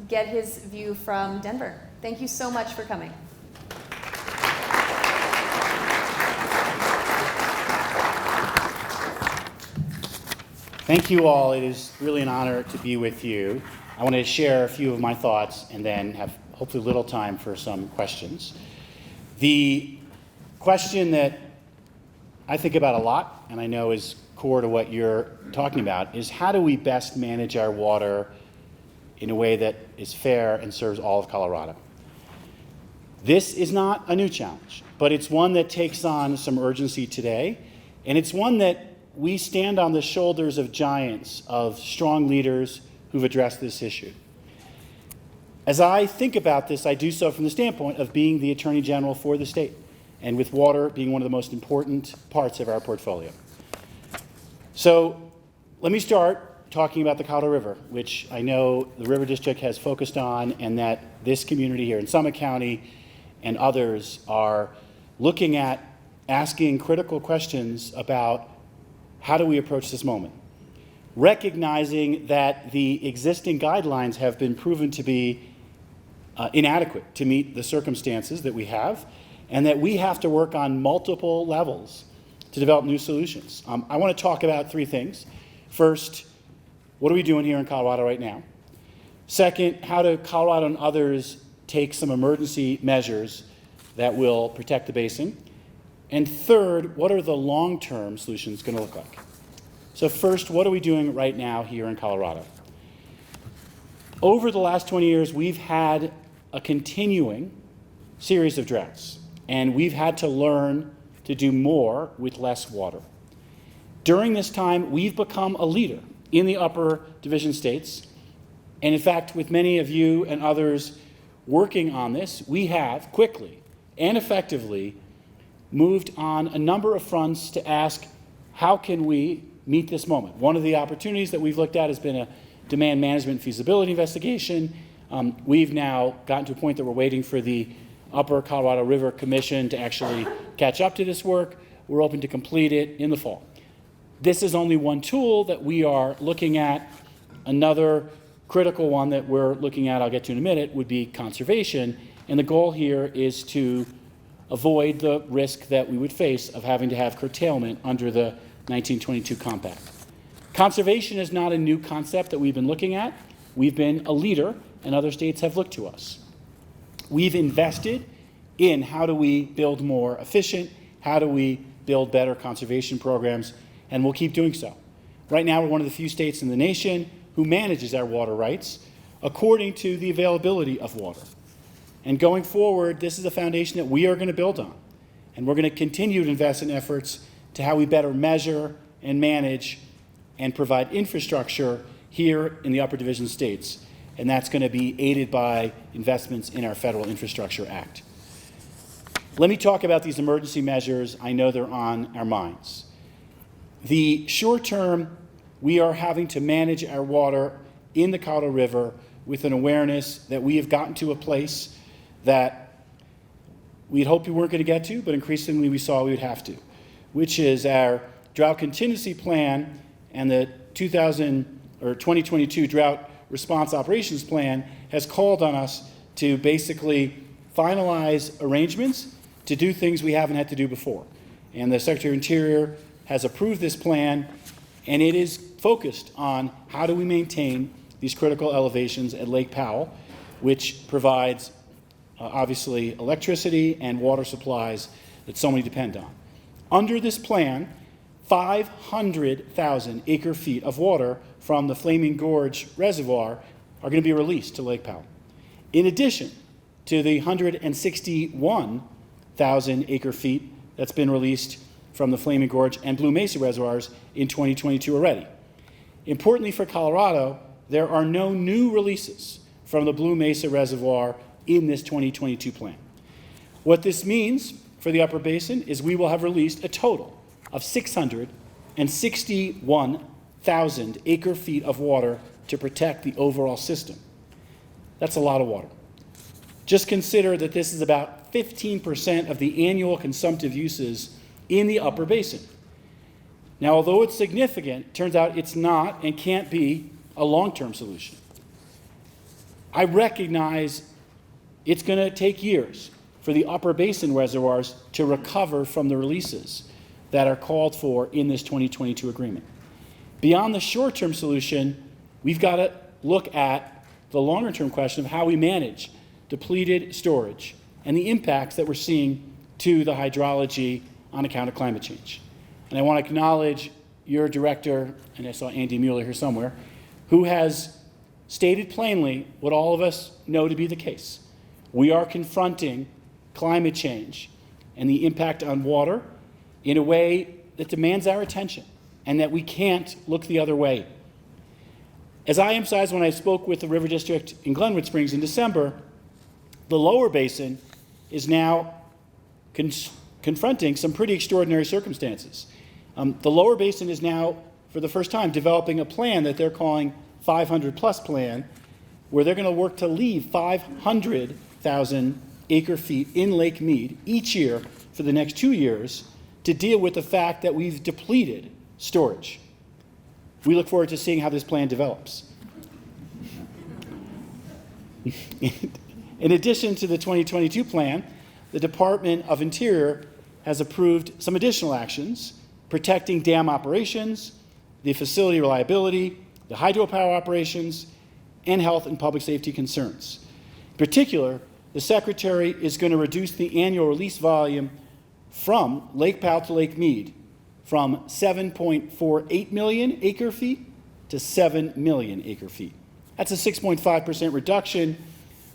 get his view from Denver. Thank you so much for coming. Thank you all. It is really an honor to be with you. I want to share a few of my thoughts and then have hopefully little time for some questions. The question that I think about a lot, and I know is core to what you're talking about, is how do we best manage our water in a way that is fair and serves all of Colorado? This is not a new challenge, but it's one that takes on some urgency today, and it's one that we stand on the shoulders of giants, of strong leaders who've addressed this issue. As I think about this, I do so from the standpoint of being the Attorney General for the state, and with water being one of the most important parts of our portfolio. So let me start talking about the Colorado River, which I know the River District has focused on, and that this community here in Summit County and others are looking at asking critical questions about how do we approach this moment, recognizing that the existing guidelines have been proven to be inadequate to meet the circumstances that we have, and that we have to work on multiple levels to develop new solutions. I want to talk about three things. First, what are we doing here in Colorado right now? Second, how do Colorado and others take some emergency measures that will protect the basin? And third, what are the long-term solutions going to look like? So first, what are we doing right now here in Colorado? Over the last 20 years, we've had a continuing series of droughts, and we've had to learn to do more with less water. During this time, we've become a leader in the upper division states, and in fact, with many of you and others working on this, we have quickly and effectively moved on a number of fronts to ask, how can we meet this moment? One of the opportunities that we've looked at has been a demand management feasibility investigation. We've now gotten to a point that we're waiting for the Upper Colorado River Commission to actually catch up to this work. We're open to complete it in the fall. This is only one tool that we are looking at. Another critical one that we're looking at, I'll get to in a minute, would be conservation. And the goal here is to avoid the risk that we would face of having to have curtailment under the 1922 Compact. Conservation is not a new concept that we've been looking at. We've been a leader, and other states have looked to us. We've invested in how do we build more efficient, how do we build better conservation programs, and we'll keep doing so. Right now, we're one of the few states in the nation who manages our water rights according to the availability of water. And going forward, this is a foundation that we are going to build on. And we're going to continue to invest in efforts to how we better measure and manage and provide infrastructure here in the upper division states. And that's going to be aided by investments in our Federal Infrastructure Act. Let me talk about these emergency measures. I know they're on our minds. The short term, we are having to manage our water in the Colorado River with an awareness that we have gotten to a place that we had hoped we weren't going to get to, but increasingly we saw we would have to, which is our Drought Contingency Plan and the 2022 Drought Response Operations Plan has called on us to basically finalize arrangements to do things we haven't had to do before. And the Secretary of Interior has approved this plan, and it is focused on how do we maintain these critical elevations at Lake Powell, which provides obviously electricity and water supplies that so many depend on. Under this plan, 500,000 acre-feet of water from the Flaming Gorge Reservoir are going to be released to Lake Powell, in addition to the 161,000 acre-feet that's been released from the Flaming Gorge and Blue Mesa reservoirs in 2022 already. Importantly for Colorado, there are no new releases from the Blue Mesa Reservoir in this 2022 plan. What this means for the Upper Basin is we will have released a total of 661,000 acre-feet of water to protect the overall system. That's a lot of water. Just consider that this is about 15% of the annual consumptive uses in the Upper Basin. Now, although it's significant, it turns out it's not and can't be a long-term solution. I recognize it's going to take years for the Upper Basin reservoirs to recover from the releases that are called for in this 2022 agreement. Beyond the short-term solution, we've got to look at the longer-term question of how we manage depleted storage and the impacts that we're seeing to the hydrology on account of climate change. And I want to acknowledge your director, and I saw Andy Mueller here somewhere, who has stated plainly what all of us know to be the case. We are confronting climate change and the impact on water in a way that demands our attention and that we can't look the other way. As I emphasized when I spoke with the River District in Glenwood Springs in December, the lower basin is now confronting some pretty extraordinary circumstances. The lower basin is now, for the first time, developing a plan that they're calling 500 plus plan, where they're going to work to leave 500,000 acre feet in Lake Mead each year for the next 2 years to deal with the fact that we've depleted storage. We look forward to seeing how this plan develops. In addition to the 2022 plan, the Department of Interior has approved some additional actions protecting dam operations, the facility reliability, the hydropower operations, and health and public safety concerns. In particular, the Secretary is going to reduce the annual release volume from Lake Powell to Lake Mead from 7.48 million acre feet to 7 million acre feet. That's a 6.5% reduction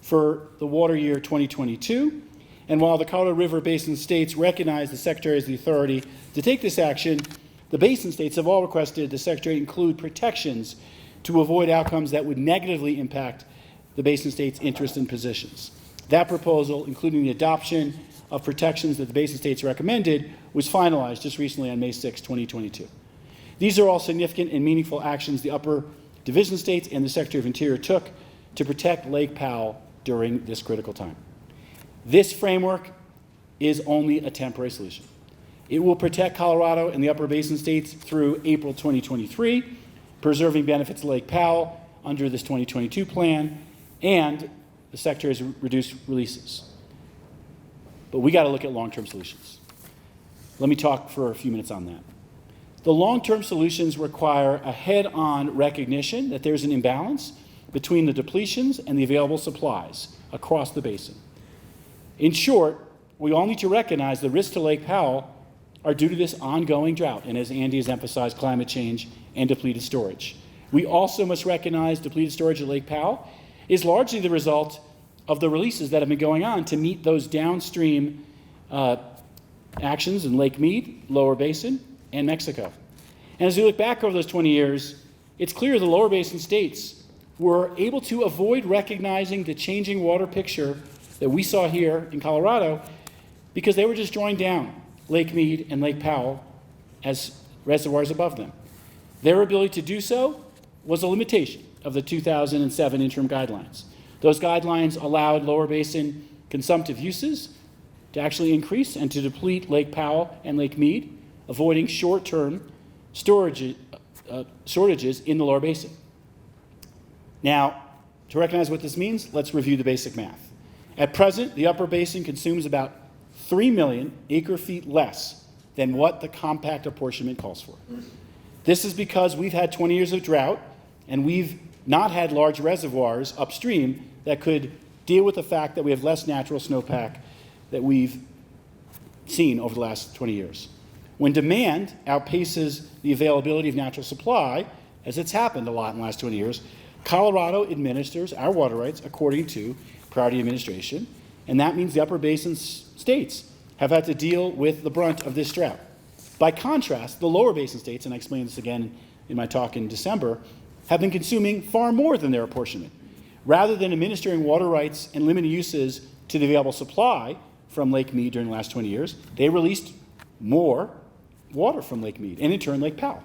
for the water year 2022. And while the Colorado River Basin states recognize the Secretary has the authority to take this action, the basin states have all requested the Secretary include protections to avoid outcomes that would negatively impact the basin states' interests and positions. That proposal, including the adoption of protections that the basin states recommended, was finalized just recently on May 6, 2022. These are all significant and meaningful actions the upper division states and the Secretary of Interior took to protect Lake Powell during this critical time. This framework is only a temporary solution. It will protect Colorado and the upper basin states through April 2023, preserving benefits to Lake Powell under this 2022 plan, and the Secretary has reduced releases. But we got to look at long-term solutions. Let me talk for a few minutes on that. The long-term solutions require a head-on recognition that there's an imbalance between the depletions and the available supplies across the basin. In short, we all need to recognize the risks to Lake Powell are due to this ongoing drought, and as Andy has emphasized, climate change and depleted storage. We also must recognize depleted storage at Lake Powell is largely the result of the releases that have been going on to meet those downstream actions in Lake Mead, Lower Basin, and Mexico. And as we look back over those 20 years, it's clear the Lower Basin states were able to avoid recognizing the changing water picture that we saw here in Colorado because they were just drawing down Lake Mead and Lake Powell as reservoirs above them. Their ability to do so was a limitation of the 2007 interim guidelines. Those guidelines allowed lower basin consumptive uses to actually increase and to deplete Lake Powell and Lake Mead, avoiding short-term shortages in the lower basin. Now, to recognize what this means, let's review the basic math. At present, the upper basin consumes about 3 million acre feet less than what the compact apportionment calls for. This is because we've had 20 years of drought and we've not had large reservoirs upstream that could deal with the fact that we have less natural snowpack that we've seen over the last 20 years. When demand outpaces the availability of natural supply, as it's happened a lot in the last 20 years, Colorado administers our water rights according to priority administration, and that means the upper basin states have had to deal with the brunt of this drought. By contrast, the lower basin states, and I explained this again in my talk in December, have been consuming far more than their apportionment. Rather than administering water rights and limiting uses to the available supply from Lake Mead during the last 20 years, they released more water from Lake Mead, and in turn Lake Powell.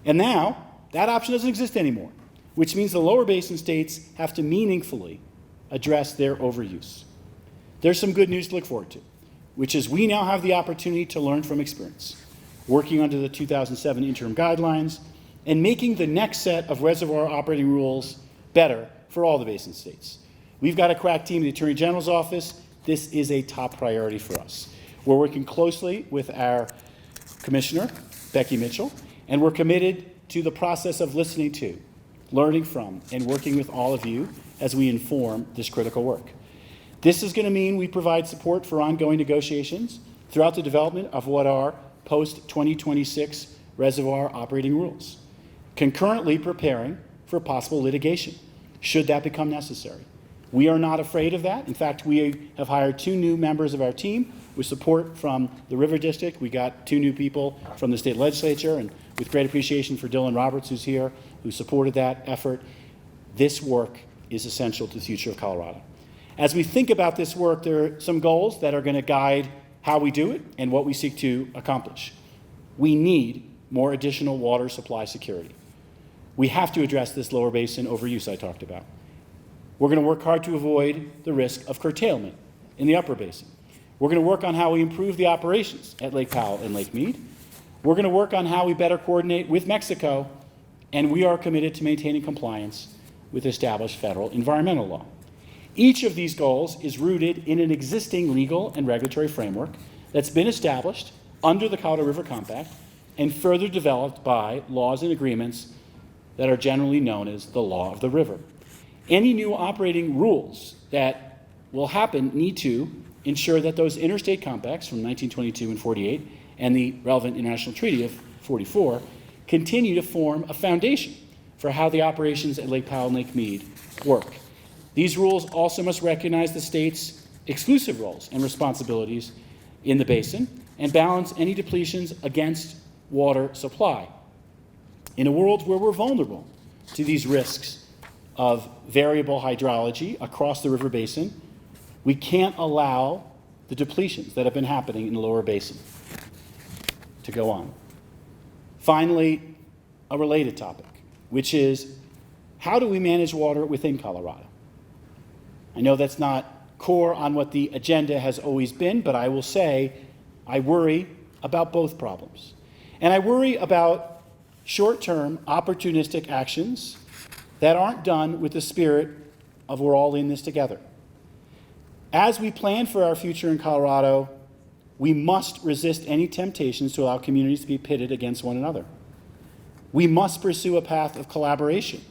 And now, that option doesn't exist anymore, which means the lower basin states have to meaningfully address their overuse. There's some good news to look forward to, which is we now have the opportunity to learn from experience, working under the 2007 interim guidelines, and making the next set of reservoir operating rules better for all the basin states. We've got a crack team in the Attorney General's office. This is a top priority for us. We're working closely with our Commissioner, Becky Mitchell, and we're committed to the process of listening to, learning from, and working with all of you as we inform this critical work. This is going to mean we provide support for ongoing negotiations throughout the development of what are post-2026 reservoir operating rules, concurrently preparing for possible litigation, should that become necessary. We are not afraid of that. In fact, we have hired 2 new members of our team with support from the River District. We got 2 new people from the state legislature, and with great appreciation for Dylan Roberts, who's here, who supported that effort. This work is essential to the future of Colorado. As we think about this work, there are some goals that are going to guide how we do it and what we seek to accomplish. We need more additional water supply security. We have to address this lower basin overuse I talked about. We're going to work hard to avoid the risk of curtailment in the upper basin. We're going to work on how we improve the operations at Lake Powell and Lake Mead. We're going to work on how we better coordinate with Mexico, and we are committed to maintaining compliance with established federal environmental law. Each of these goals is rooted in an existing legal and regulatory framework that's been established under the Colorado River Compact and further developed by laws and agreements that are generally known as the law of the river. Any new operating rules that will happen need to ensure that those interstate compacts from 1922 and 48 and the relevant international treaty of 44 continue to form a foundation for how the operations at Lake Powell and Lake Mead work. These rules also must recognize the state's exclusive roles and responsibilities in the basin and balance any depletions against water supply. In a world where we're vulnerable to these risks of variable hydrology across the river basin, we can't allow the depletions that have been happening in the lower basin to go on. Finally, a related topic, which is how do we manage water within Colorado? I know that's not core on what the agenda has always been, but I will say I worry about both problems. And I worry about short-term opportunistic actions that aren't done with the spirit of we're all in this together. As we plan for our future in Colorado, we must resist any temptations to allow communities to be pitted against one another. We must pursue a path of collaboration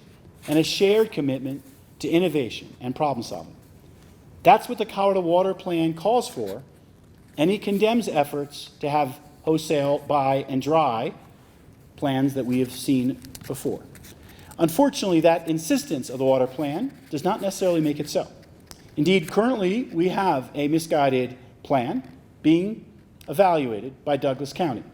and a shared commitment to innovation and problem solving. That's what the Colorado Water Plan calls for, and it condemns efforts to have wholesale buy and dry plans that we have seen before. Unfortunately, that insistence of the water plan does not necessarily make it so. Indeed, currently we have a misguided plan being evaluated by Douglas County.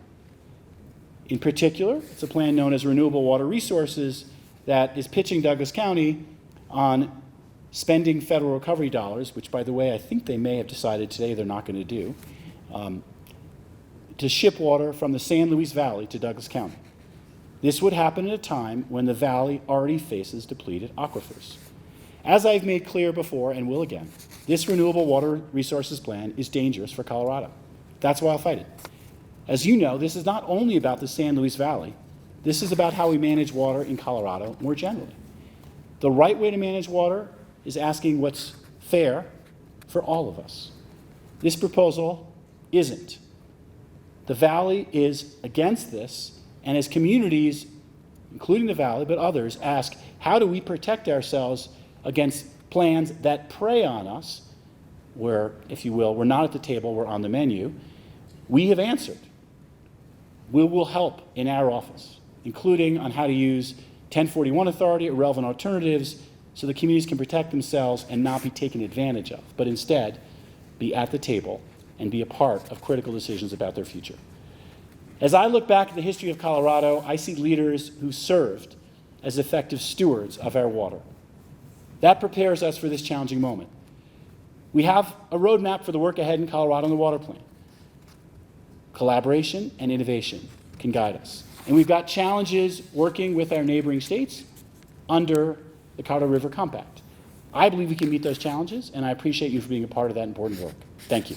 In particular, it's a plan known as Renewable Water Resources that is pitching Douglas County on spending federal recovery dollars, which, by the way, I think they may have decided today they're not going to do, to ship water from the San Luis Valley to Douglas County. This would happen at a time when the valley already faces depleted aquifers. As I've made clear before and will again, this Renewable Water Resources Plan is dangerous for Colorado. That's why I'll fight it. As you know, this is not only about the San Luis Valley, this is about how we manage water in Colorado more generally. The right way to manage water is asking what's fair for all of us. This proposal isn't. The Valley is against this, and as communities, including the Valley, but others, ask, how do we protect ourselves against plans that prey on us, where, if you will, we're not at the table, we're on the menu? We have answered. We will help in our office, including on how to use 1041 authority or relevant alternatives so the communities can protect themselves and not be taken advantage of, but instead be at the table and be a part of critical decisions about their future. As I look back at the history of Colorado, I see leaders who served as effective stewards of our water. That prepares us for this challenging moment. We have a roadmap for the work ahead in Colorado on the water plan. Collaboration and innovation can guide us. And we've got challenges working with our neighboring states under the Colorado River Compact. I believe we can meet those challenges, and I appreciate you for being a part of that important work. Thank you.